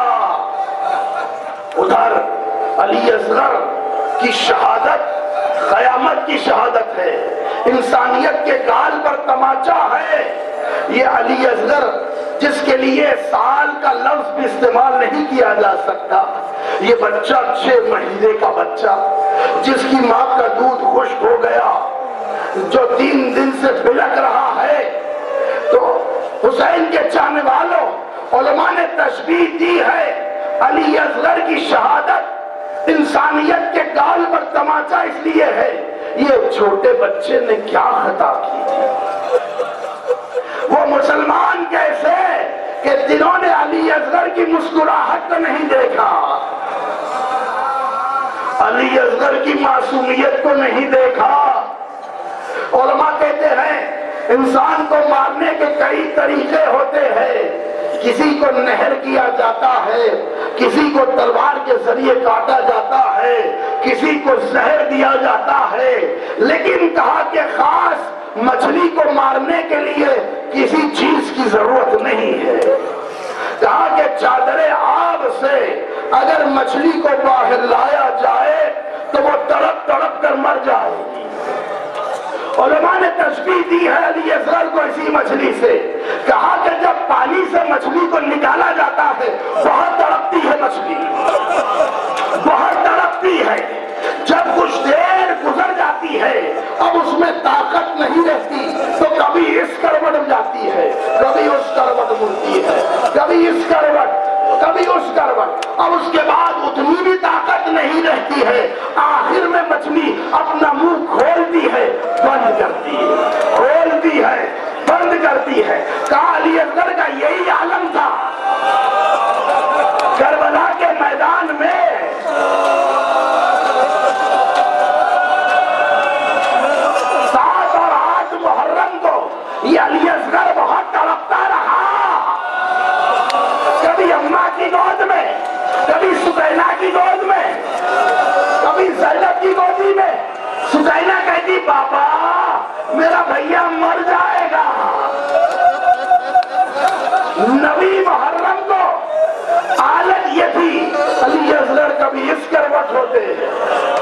ادھر علی اصغر کی شہادت قیامت کی شہادت ہے، انسانیت کے گال پر تماچا ہے۔ یہ علی اصغر جس کے لیے سال کا لفظ بھی استعمال نہیں کیا جا سکتا، یہ بچہ 6 مہینے کا بچہ جس کی ماں کا دودھ خشک ہو گیا، جو 3 دن سے بلک رہا ہے۔ تو حسین کے چاہنے والوں، علماء نے تشبیہ دی ہے علی اصغر کی شہادت انسانیت کے گال پر تماچا اس لیے ہے یہ چھوٹے بچے نے کیا خطا کی تھی، وہ مسلمان کیسے کہ جنہوں نے علی اصغر کی مسکراہٹ کو نہیں دیکھا، علی اصغر کی معصومیت کو نہیں دیکھا۔ علماء کہتے ہیں انسان کو مارنے کے کئی طریقے ہوتے ہیں، کسی کو نہر کیا جاتا ہے، کسی کو تلوار کے ذریعے کاٹا جاتا ہے، کسی کو زہر دیا جاتا ہے، لیکن کہا کہ خاص مچھلی کو مارنے کے لیے کسی چیز کی ضرورت نہیں ہے۔ کہا کہ چادر آب سے اگر مچھلی کو باہر لایا جائے تو وہ تڑپ تڑپ کر مر جائے گی۔ علماء نے تشبیہ دی ہے علی اصغر کو اسی مچھلی سے، کہا کہ جب پانی سے مچھلی کو نکالا جاتا ہے بہت تڑپتی ہے مچھلی، بہت تڑپتی ہے، جب کچھ دیر گزر جاتی ہے اب اس میں طاقت نہیں رہتی تو کبھی اس کروٹ جاتی ہے، کبھی اس کروٹ مڑتی ہے، کبھی اس کروٹ، کبھی اس کروٹ، اب اس کے بعد اتنی بھی طاقت نہیں رہتی ہے، آخر میں مچھلی اپنا منہ کھولتی ہے بند کرتی ہے، کھولتی ہے بند کرتی ہے۔ کہا علی اصغر کا یہی عالم تھا کربلا کے میدان میں۔ 7 اور 8 محرم کو یہ علی اصغر بہت تڑپتا رہا، کبھی اماں کی گود میں، کبھی سکینہ کی گود میں، کبھی زینب کی گودی میں۔ سکینہ کہتی بابا میرا بھیا مر جائے گا۔ نبی محرم کو حالت یہ تھی، علی اصغر کبھی اس کروٹ ہوتے ہیں،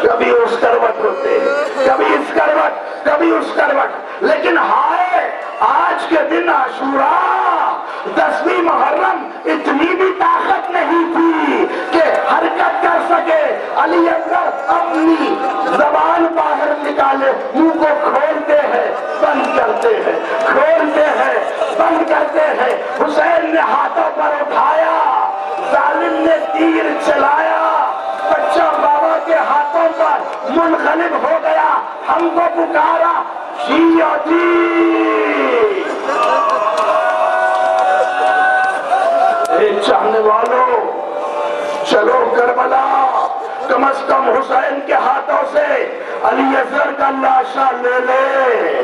کبھی اس کروٹ ہوتے ہیں، کبھی اس کروٹ، کبھی اس کروٹ، لیکن ہائے آج کے دن عاشوراء 10ویں محرم اتنی بھی طاقت نہیں تھی کہ حرکت کر سکے۔ علی اصغر اپنی زبان باہر نکالے، منہ کو کھولتے ہیں بند کرتے ہیں، کھولتے ہیں بند کرتے ہیں۔ حسین نے ہاتھوں پر اٹھایا، ظالم نے تیر چلایا، بچہ بابا کے ہاتھوں پر منقلب ہو گیا، ہم کو پکارا شیعتی۔ چاہنے والوں چلو کربلا، کم از کم حسین کے ہاتھوں سے علی اصغر کا لاشا لے لے۔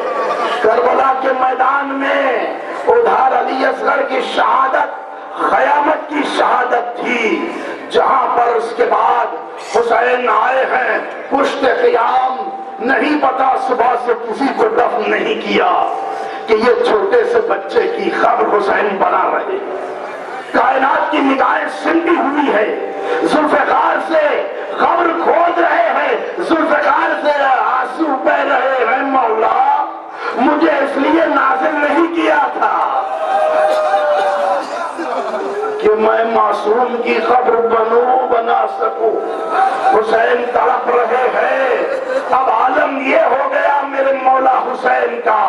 کربلا کے میدان میں ادھر علی اصغر کی شہادت قیامت کی شہادت تھی، جہاں پر اس کے بعد حسین آئے ہیں پشت قیام، نہیں پتا صبح سے کسی کو دفن نہیں کیا کہ یہ چھوٹے سے بچے کی قبر حسین بنا رہے۔ کائنات کی نگاہیں سمٹی ہوئی ہے، ذوالفقار سے قبر کھود رہے ہیں، ذوالفقار سے آنسو بہ رہے ہیں، مولا مجھے اس لیے نازل نہیں کیا تھا کہ میں معصوم کی قبر بنا سکوں۔ حسین تڑپ رہے ہیں، اب عالم یہ ہو گیا میرے مولا حسین کا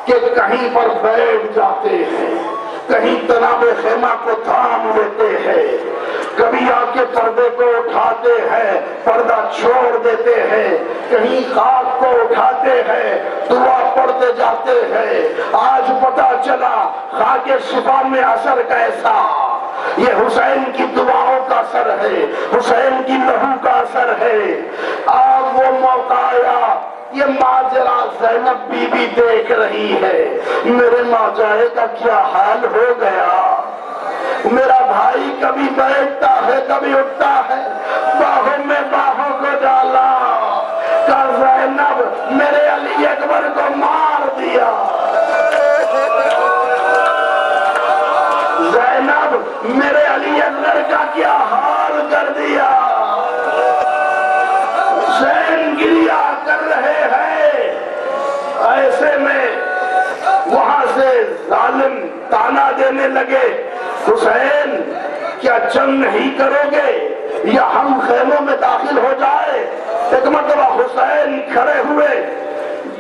کہ کہیں پر بیٹھ جاتے ہیں، کہیں تناب خیمہ کو تھام لیتے ہیں، کبھی آ کے پردے کو اٹھاتے ہیں، پردہ چھوڑ دیتے ہیں، کہیں خاک کو اٹھاتے ہیں، دعا پڑھتے جاتے ہیں۔ آج پتہ چلا خاک شفا میں اثر کیسا، یہ حسین کی دعاؤں کا اثر ہے، حسین کی لہو کا اثر ہے۔ اب وہ موقع آیا، یہ ماجرا زینب بی بی دیکھ رہی ہے، میرے ماجرے کا کیا حال ہو گیا، میرا بھائی کبھی بیٹھتا ہے کبھی اٹھتا ہے، باہوں میں باہوں کو ڈالا، کہ زینب میرے علی اکبر کو مار دیا، زینب میرے علی اکبر کا کیا حال کر دیا۔ حسین گریہ کر رہے ہیں، ایسے میں وہاں سے ظالم تانا دینے لگے، حسین کیا جنگ نہیں کرو گے یا ہم خیموں میں داخل ہو جائے؟ ایک مرتبہ حسین کھڑے ہوئے،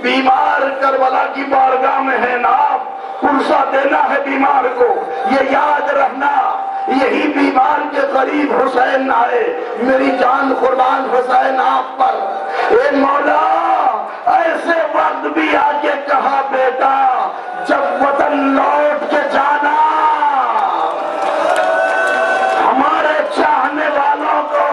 بیمار کربلا کی بارگاہ میں ہے نا، پرسہ دینا ہے بیمار کو، یہ یاد رہنا یہی بیمار کے قریب حسین آئے، میری جان قربان حسین آپ پر، اے مولا ایسے وقت بھی آگے کہا بیٹا جب وطن لوٹ کے جانا، ہمارے چاہنے والوں کو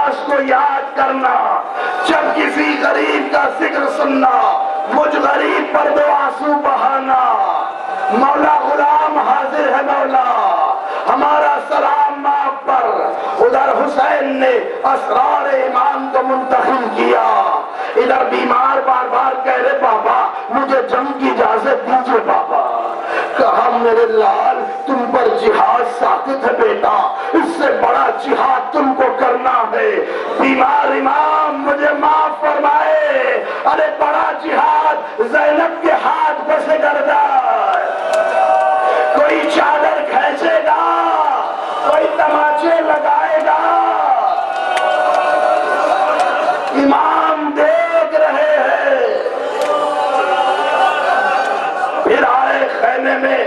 عباس کو یاد کرنا، جب کسی غریب کا ذکر سننا، مجھ غریب پر دو آنسو بہانا، مولا غلام حاضر ہے مولا، ہمارا سلام آپ پر۔ ادھر حسین نے اسرار ایمان کو منتقل کیا، ادھر بیمار بار بار کہہ رہے بابا مجھے جنگ کی اجازت دیجئے بابا۔ کہا میرے لال تم پر جہاد ساقط ہے بیٹا، اس سے بڑا جہاد تم کو کرنا ہے۔ بیمار امام مجھے معاف فرمائے، ارے بڑا جہاد زینب کے ہاتھ پر سے گردائے، کوئی چادر کھینچے گا، کوئی تماچے لگائے گا، امام دیکھ رہے ہیں۔ پھر آئے خیمے میں،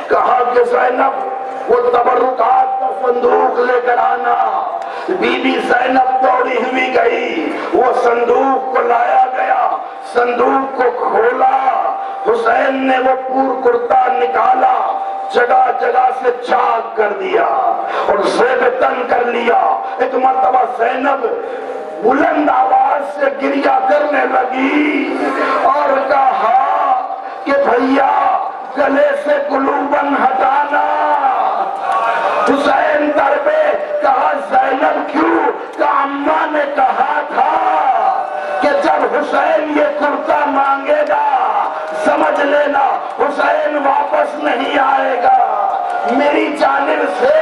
کہا کہ زینب وہ تبرکات کا صندوق لے کر آنا۔ بی بی زینب دوڑی ہوئی گئی، وہ صندوق کو لایا گیا، صندوق کو کھولا، حسین نے وہ پور کرتا نکالا، جگہ جگہ سے چاک کر دیا اور زیب تن کر لیا۔ ایک مرتبہ زینب بلند آواز سے گریہ کرنے لگی اور کہا کہ بھیا گلے سے گلوبن ہٹانا۔ حسین در پہ، کہا زینب کیوں؟ کہ اماں نے کہا تھا کہ جب حسین یہ کرتا مانگے گا سمجھ لینا حسین واپس نہیں آئے گا، میری جانب سے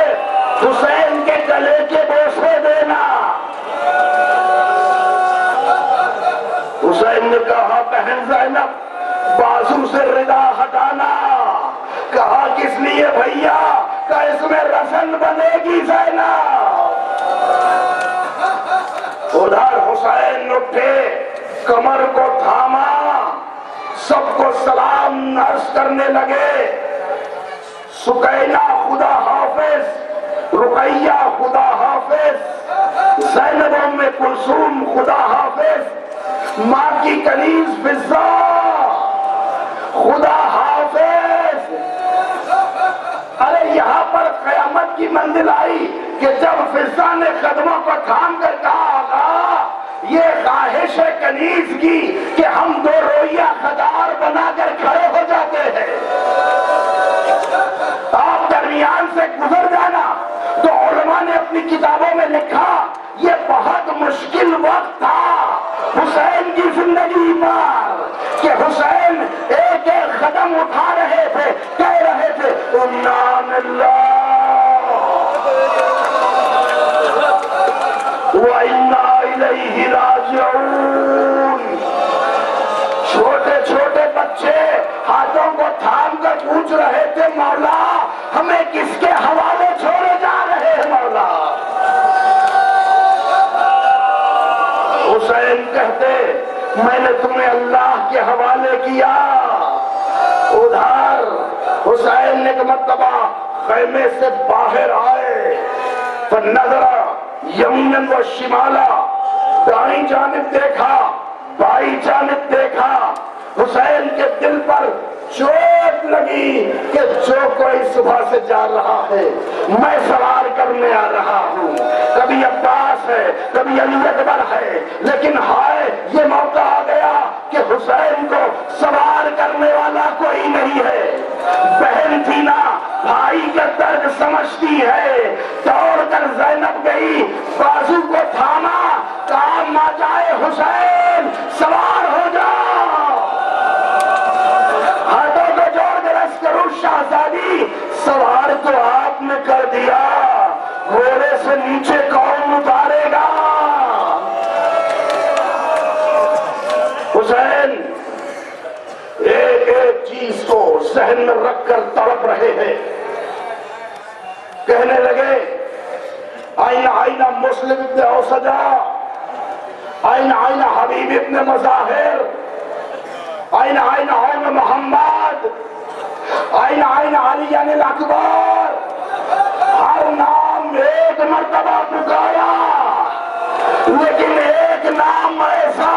حسین کے گلے کے بوسے دینا۔ حسین نے کہا بہن زینب بازو سے ردا ہٹانا۔ کہا کس لیے بھیا؟ کہ اس میں رسن بنے گی زینب۔ ادھر حسین اٹھے، کمر کو تھاما، سب کو سلام عرض کرنے لگے، سکینہ خدا حافظ، رقیہ خدا حافظ، زینب ام کلثوم خدا حافظ، ماں کی کنیز فضہ خدا حافظ۔ ارے یہاں پر قیامت کی منزل آئی کہ جب فضہ نے قدموں کو تھام کر کہا آقا یہ خواہش ہے کنیز کی کہ ہم دو رویہ خدار بنا کر کھڑے ہو جاتے ہیں، آپ درمیان سے گزر جانا۔ تو علماء نے اپنی کتابوں میں لکھا یہ بہت مشکل وقت تھا حسین کی زندگی پر کہ حسین ایک ایک قدم اٹھا رہے تھے، کہہ رہے تھے اِنَّا لِلَّهِ وَإِنَّا إِلَيْهِ راجعون۔ چھوٹے چھوٹے بچے ہاتھوں کو تھام کر پوچھ رہے تھے مولا ہمیں کس کے حوالے چھوڑے جا رہے ہیں مولا؟ حسین کہتے میں نے تمہیں اللہ کے حوالے کیا۔ ادھر حسین ایک مرتبہ خیمے سے باہر آئے، فنظر یمیناً و شمالا، دائیں جانب دیکھا، بائیں جانب دیکھا، حسین کے دل پر چوٹ لگی کہ جو کوئی صبح سے جا رہا ہے میں سوار کرنے آ رہا ہوں، کبھی عباس ہے کبھی علی اکبر ہے، لیکن ہائے یہ موقع آ گیا کہ حسین کو سوار کرنے والا کوئی نہیں ہے۔ بہن تھی نا بھائی کا درد سمجھتی ہے، دوڑ کر زینب گئی، بازو کو تھاما، کام آ جائے حسین سوار ہو جاؤ، ہاتھوں کو جوڑ کر عرض کروں شہزادی سوار تو آپ نے کر دیا، گھوڑے سے نیچے کون اتارے گا؟ حسین ایک ایک چیز کو ذہن میں رکھ کر تڑپ رہے ہیں، کہنے لگے آئین آئین مسلم ابن اوسجا، آئین آئین حبیب ابن مظاہر، آئین آئین عون محمد، آئین آئین علی الاکبر، ہر نام ایک مرتبہ پکارا لیکن ایک نام ایسا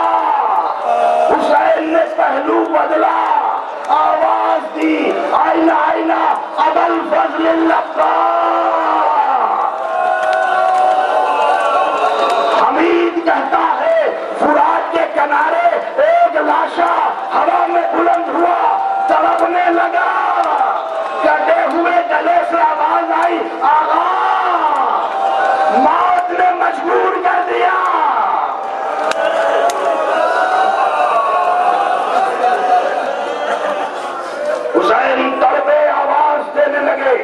حسین نے پہلو بدلا، آواز دی آئین آئین ابو الفضل العباس۔ کہتا ہے فرات کے کنارے ایک لاشا ہوا میں بلند ہوا، تڑپنے لگا، کٹے ہوئے گلے سے آواز آئی، آغا موت نے مجبور کر دیا۔ حسین تڑپے آواز دینے لگے،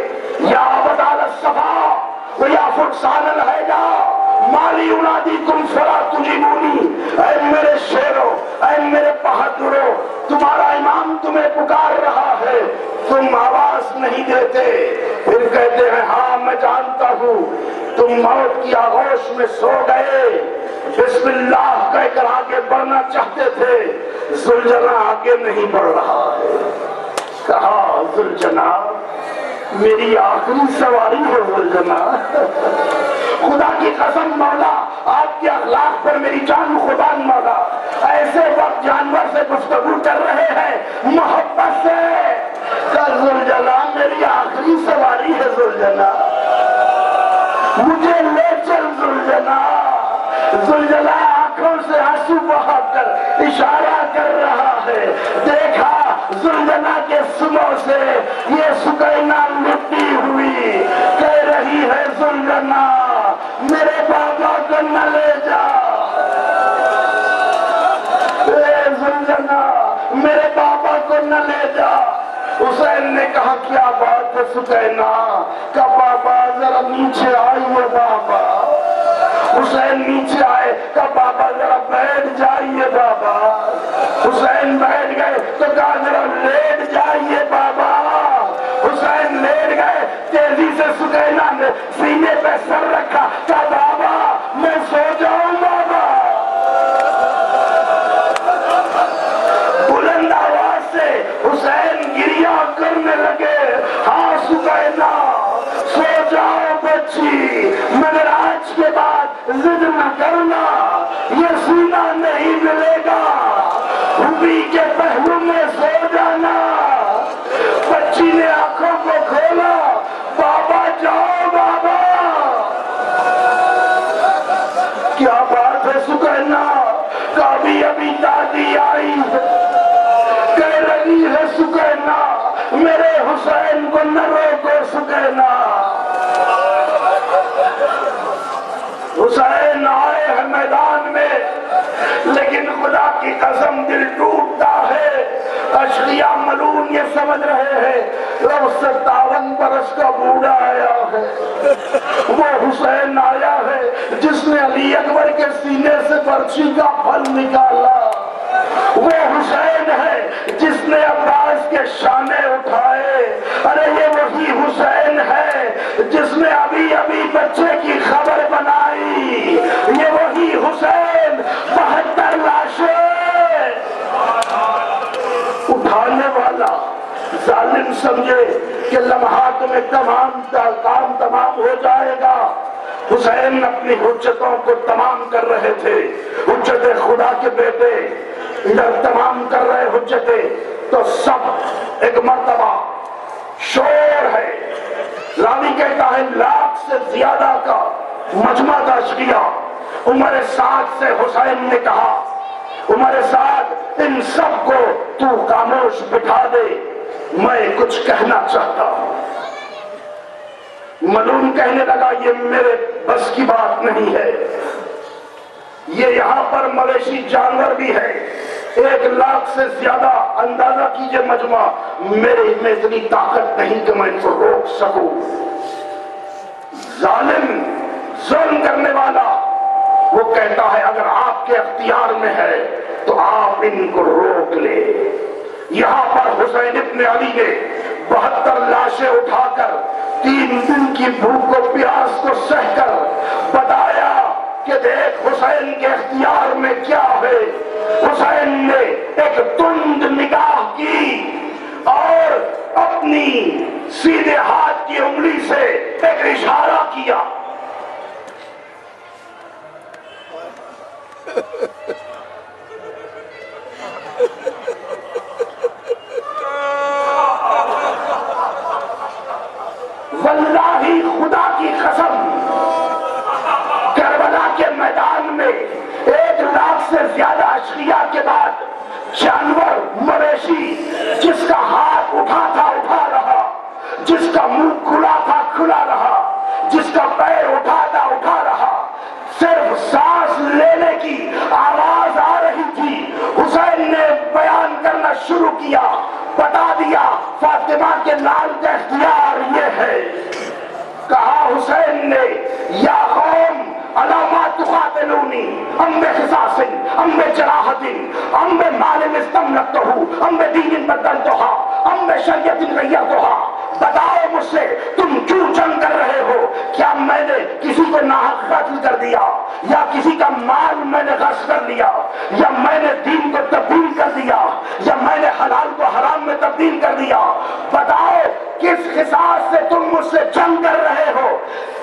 یا عبد علی الصفا و یا فرسان الحیدہ مالی انادیکم فلا تجیبونی، اے میرے شیرو، اے میرے بہادرو، تمہارا امام تمہیں پکار رہا ہے، تم آواز نہیں دیتے۔ پھر کہتے ہیں ہاں میں جانتا ہوں تم موت کی آغوش میں سو گئے، بسم اللہ کہہ کر آگے بڑھنا چاہتے تھے، ذوالجناح آگے نہیں بڑھ رہا ہے۔ کہا ذوالجناح میری آخری سواری ہے ذوالجناح، خدا کی قسم مولا آپ کے اخلاق پر میری جان قربان مولا، ایسے وقت جانور سے گفتگو کر رہے ہیں محبت سے۔ کہا ذوالجناح میری آخری سواری ہے ذوالجناح، مجھے لے چل ذوالجناح۔ ذوالجناح آنکھوں سے آنسو بہا کر اشارہ کر رہا ہے، دیکھا ذوالجناح کے سنوں سے یہ سکینہ لٹی ہوئی، کہہ رہی ہے ذوالجناح میرے بابا کو نہ لے جا، اے ذوالجناح میرے بابا کو نہ لے جا۔ حسین نے کہا کیا بات ہے سکینہ؟ کہ بابا ذرا نیچے آئیے بابا۔ حسین نیچے آئے، کہا بابا ذرا بیٹھ جائیے بابا۔ حسین بیٹھ گئے تو کہا ذرا لیٹ جائیے بابا۔ حسین لیٹ گئے، تیزی سے سکینہ نے سینے پہ سر رکھا، کہا بابا میں سو جاؤں بابا۔ بلند آواز سے حسین گریہ کرنے لگے، ہاں سکینہ سو جاؤ بچی، مگر آج کے بعد ضد نہ کرنا، یہ سینہ نہیں ملے گا، ہوبی کے پہلو میں سو جانا۔ بچی نے آنکھوں کو کھولا، بابا جاؤ بابا۔ کیا بات ہے سکینہ؟ کبھی ابھی دادی آئی کہہ رہی ہے سکینہ میرے حسین کو نہ روکو سکینہ۔ حسین آئے ہیں میدان میں، لیکن خدا کی قسم دل ٹوٹتا ہے۔ اشقیاء ملون یہ سمجھ رہے ہیں رب 57 برس کا بوڑھا آیا ہے، وہ حسین آیا ہے جس نے علی اکبر کے سینے سے برچی کا پھل نکالا، وہ حسین ہے جس نے عباس کے شانے اٹھائے، ارے یہ وہی حسین ہے جس نے ابھی ابھی بچے کی خبر بنائی، یہ وہی حسین 72 لاشیں اٹھانے والا۔ ظالم سمجھے کہ لمحات میں کام تمام ہو جائے گا، حسین اپنی حجتوں کو تمام کر رہے تھے، حجت خدا کے بیٹے ادھر تمام کر رہے حجتیں، تو سب ایک مرتبہ شور ہے، راوی کہتا ہے 1 لاکھ سے زیادہ کا مجمع تھا اشقیاء۔ عمر سعد سے حسین نے کہا عمر سعد ان سب کو تو خاموش بٹھا دے، میں کچھ کہنا چاہتا ہوں۔ ملون کہنے لگا یہ میرے بس کی بات نہیں ہے، یہ یہاں پر مویشی جانور بھی ہے، 1 لاکھ سے زیادہ اندازہ کیجئے مجمع، میرے میں اتنی طاقت نہیں کہ میں ان کو روک سکوں۔ ظالم ظلم کرنے والا وہ کہتا ہے اگر آپ کے اختیار میں ہے تو آپ ان کو روک لے۔ یہاں پر حسین ابن علی نے 72 لاشیں اٹھا کر 3 دن کی بھوک و پیاس کو سہ کر بتایا کہ دیکھ حسین کے اختیار میں کیا ہے۔ حسین نے ایک تند نگاہ کی اور اپنی سیدھے ہاتھ کی انگلی سے ایک اشارہ کیا، واللہ خدا کی قسم کربلا کے میدان میں اٹھا رہا، صرف سانس لینے کی آواز آ رہی تھی، حسین نے بیان کرنا شروع کیا، بتا دیا فاطمہ کے لال کا اختیار یہ ہے۔ کہا حسین نے یا قوم علامہ تقاتلونی ام بقصاص ام بجراحت ام بمال استملکتہ ام بدین بدلتہا ام بشریعت غیرتہا، بتاؤ مجھ سے تم کیوں جنگ کر رہے ہو؟ کیا میں نے کسی کو ناحق قتل کر دیا، یا کسی کا مال میں نے غصب کر لیا، یا میں نے دین کو تبدیل کر دیا، یا میں نے حلال کو حرام میں تبدیل کر دیا؟ بتاؤ کس قصاص سے تم مجھ سے جنگ کر رہے ہو؟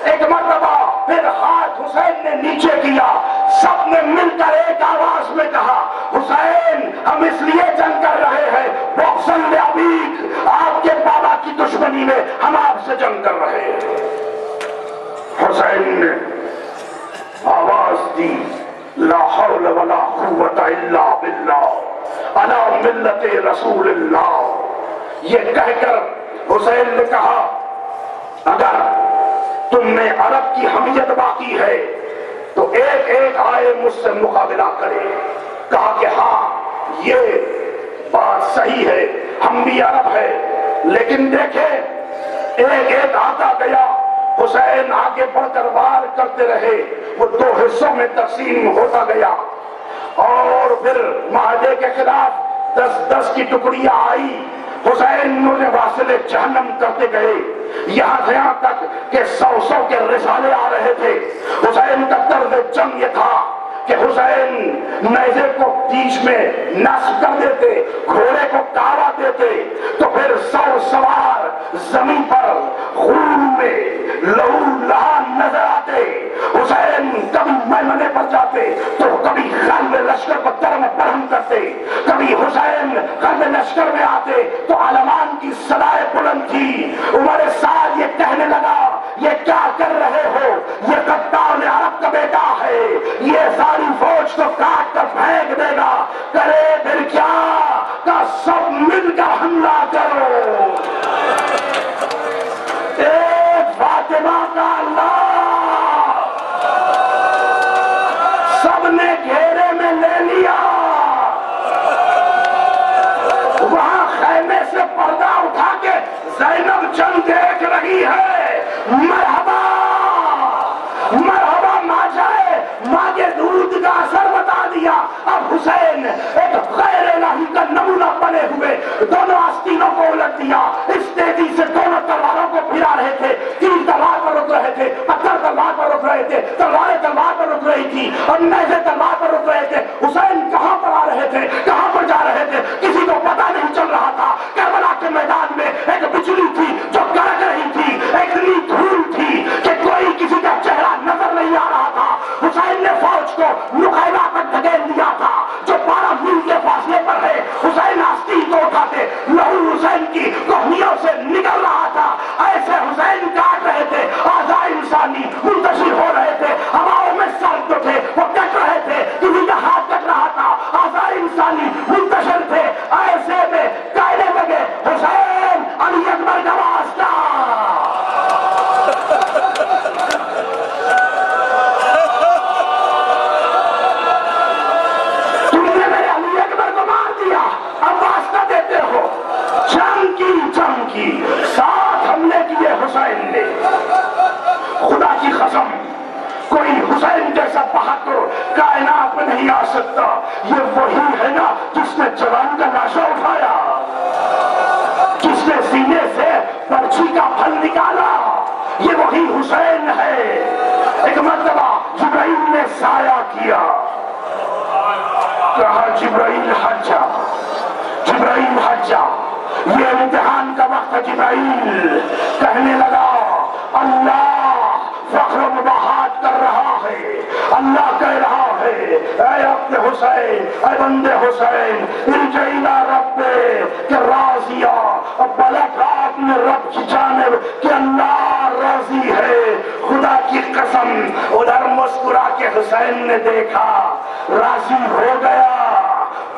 ایک مرتبہ پھر ہاتھ حسین نے نیچے کیا، سب نے مل کر ایک آواز میں کہا حسین ہم اس لیے جنگ کر رہے ہیں بغضاً لابیک، آپ کے بابا کی دشمنی میں ہم آپ سے جنگ کر رہے ہیں۔ حسین نے آواز دی لا حول ولا قوت الا باللہ علی ملت رسول اللہ۔ یہ کہہ کر حسین نے کہا اگر تم میں عرب کی حمیت باقی ہے تو ایک ایک آئے مجھ سے مقابلہ کرے۔ کہا کہ ہاں یہ بات صحیح ہے، ہم بھی عرب ہے، لیکن دیکھیں ایک ایک آتا گیا، حسین آگے بڑھ کر وار کرتے رہے، وہ دو حصوں میں تقسیم ہوتا گیا، اور پھر معاہدے کے خلاف 10 کی ٹکڑیاں آئی، حسین انہیں واصل جہنم کرتے گئے، یہاں تک کہ 100 کے رسالے آ رہے تھے۔ حسین کا طرز جنگ یہ تھا کہ حسین نیزے کو بیچ میں نصب کر دیتے، گھوڑے کو کعبہ دیتے، تو پھر 100 سوار زمین پر خون میں لہو لہان نظر آتے۔ حسین کبھی میمنے پر جاتے تو کبھی قلب لشکر کو درم برہم کرتے، کبھی حسین قلب لشکر میں آتے تو علمان کی صدائے بلند تھی۔ عمر سعد یہ کہنے لگا یہ کیا کر رہے ہو، یہ قتال عرب کا بیٹا ہے، یہ ساری فوج کو کاٹ کر پھینک دے گا، کرے پھر کیا کہ سب مل کر حملہ کرو۔ ایک فاطمہ کا اللہ سب نے گھیرے میں لے لیا، وہاں خیمے سے پردہ اٹھا کے زینب چند دیکھ رہی ہے، مرحبا مرحبا ماں جائے، ماں کے دودھ کا اثر بتا دیا۔ اب حسین ایک غیر الہی کا نمونہ بنے ہوئے دونوں آستینوں کو الٹ دیا، اس تیزی سے دونوں تلواروں کو پھرا رہے تھے، تیر تلوار پر رک رہے تھے، پتھر تلوار پر رک رہے تھے، تلواریں تلوار پر رک رہی تھی، اور نیزے تلوار پر رک رہے تھے۔ حسین کہاں پر آ رہے تھے، کہاں پر جا رہے تھے، کسی کو پتہ نہیں چل رہا تھا۔ کربلا کے میدان میں ایک بجلی تھی جو گرج رہی تھی، ایک دھول تھی کہ کوئی کسی کا چہرہ نظر نہیں آ رہا تھا۔ حسین نے فوج کو نقیبہ تک دھکیل دیا تھا جو 12 میل کے فاصلے پر ہے۔ حسین آستین کو اٹھاتے، لہو حسین کی کوہنیوں سے نکل رہا تھا، ایسے حسین کاٹ رہے تھے، اعضاء انسانی منتشر ہو رہے تھے، ہواؤں میں سر جو تھے وہ کٹ رہے تھے، کسی کا ہاتھ کٹ رہا تھا، اعضاء انسانی منتشر تھے، ایسے میں کہنے لگے حسین علی اکبر کا واسطہ۔ ساتھ حملے کیے حسین نے، خدا کی قسم کوئی حسین جیسا بہادر کائنات میں نہیں آ سکتا۔ یہ وہی ہے نا جس نے جوان کا لاشا اٹھایا، جس نے سینے سے پرچھی کا پھل نکالا، یہ وہی حسین ہے۔ ایک مرتبہ جبرائیل نے سایہ کیا، کہا جبرائیل ہٹ جا، جبرائیل ہٹ جا، یہ امتحان کا وقت ہے۔ جبرائیل کہنے لگا اللہ فخر و مباحات کر رہا ہے، اللہ کہہ رہا ہے اے اپنے حسین، اے بندے حسین ارجع الی ربک کہ راضیہ، پلٹ اپنے رب کی جانب کہ اللہ راضی ہے۔ خدا کی قسم ادھر مسکرا کے حسین نے دیکھا، راضی ہو گیا،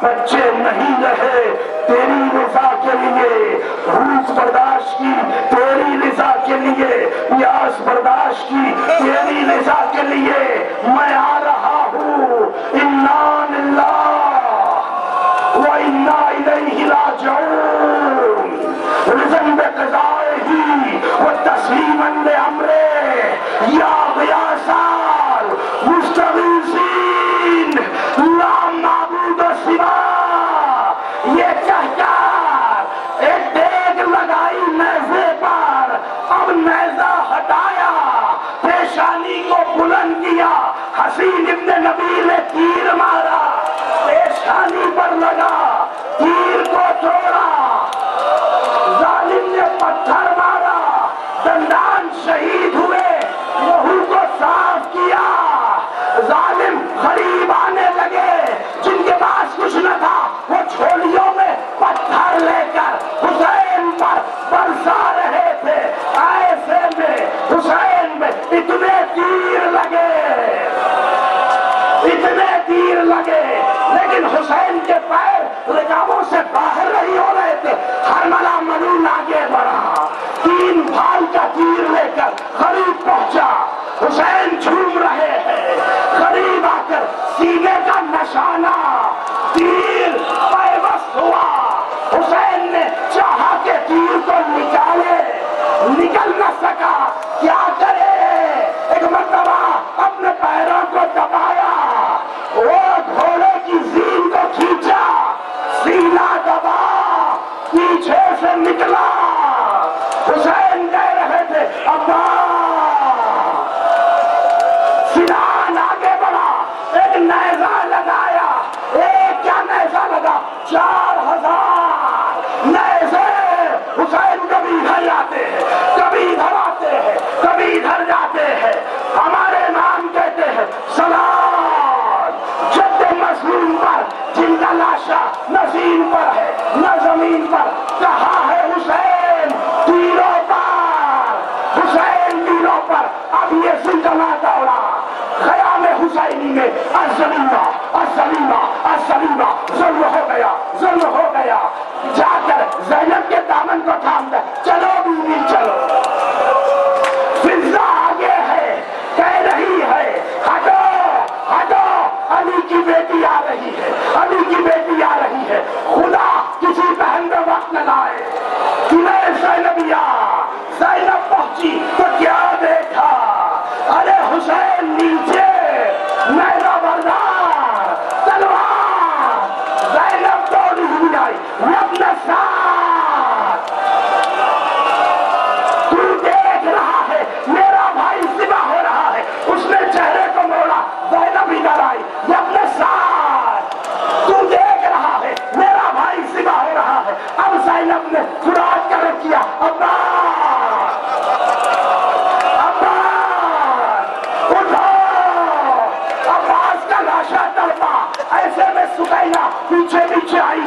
بچے نہیں رہے تیری رضا کے لیے، بھوک برداشت کی تیری رضا کے لیے، پیاس برداشت کی تیری رضا کے لیے میں آ رہا ہوں۔ انا للہ و انا الیہ راجعون، رضن بقضائہ و تسلیما لامرہ یا غیاث مستغیثین لا معبود سوا۔ یہ کہہ کر ایک دیگ لگائی نیزے پر، اب نیزہ ہٹایا، پیشانی کو بلند کیا، حسین ابن نبی نے تیر مارا، پیشانی پر لگا، تیر کو توڑا، ظالم نے پتھر مارا، دندان شہید ہوئے، لہو کو صاف کیا، ظالم غریب آنے لگے جن کے پاس کچھ نہ تھا، وہ جھولیوں میں پتھر لے کر حسین پر برسا رہے تھے، ایسے میں حسین میں اتنے تیر لگے، اتنے تیر لگے، لیکن حسین کے پیر رکابوں سے باہر نہیں ہو رہے تھے۔ حرملہ ملول آگے بڑھا، 3 بھال کا تیر لے کر قریب پہنچا، حسین جھوم رہے ہیں، قریب آ کر سینے کا نشانہ، تیر پیوست ہوا، حسین نے چاہا کہ تیر کو نکالے، نکل نہ سکا، کیا کرے؟ ایک مرتبہ اپنے پیروں کو دبایا، وہ گھوڑے کی زین کو کھینچا، سینہ دبا، پیچھے سے نکلا، حسین کہہ رہے تھے ابا، سنان آگے بڑھا، ایک نیزہ لگایا، ایک کیا نیزہ لگا، 4000 نیزے، حسین کبھی ادھر جاتے ہیں، کبھی ادھر آتے ہیں، کبھی ادھر جاتے ہیں، ہمارے نام کہتے ہیں سلام جد مظلوم پر جن کا لاشا نہ زمین پر ہے نہ زمین پر، کہاں ہے حسین؟ تیروں پر، حسین تیروں پر، اب یہ زلزلہ دوڑا، خیام حسینی میں الزلیمہ الزلیمہ الزلیمہ، ظلم ہو گیا، ظلم ہو گیا، جا کر زینب کے دامن کو تھام دے، چلو بیوی چلو، فضا آگے ہے، کہہ رہی ہے ہٹو ہٹو، علی کی بیٹی آ رہی ہے، علی کی بیٹی آ رہی ہے، خدا کسی بہن میں وقت نہ لائے، تمہیں زینبیا، زینب پہنچی تو کیا دیکھا، ارے حسین نیچے، نیزہ بردار، تلوار، زینب دوڑی ہوئی آئی، وہ اپنے ساتھ، تو دیکھ رہا ہے میرا بھائی ذبح ہو رہا ہے، اس نے چہرے کو موڑا، زینب ادھر آئی، وہ اپنے ساتھ، تو دیکھ رہا ہے میرا بھائی ذبح ہو رہا ہے، اب زینب نے فرات کر کیا، ایسے میں سکینہ پیچھے پیچھے آئی،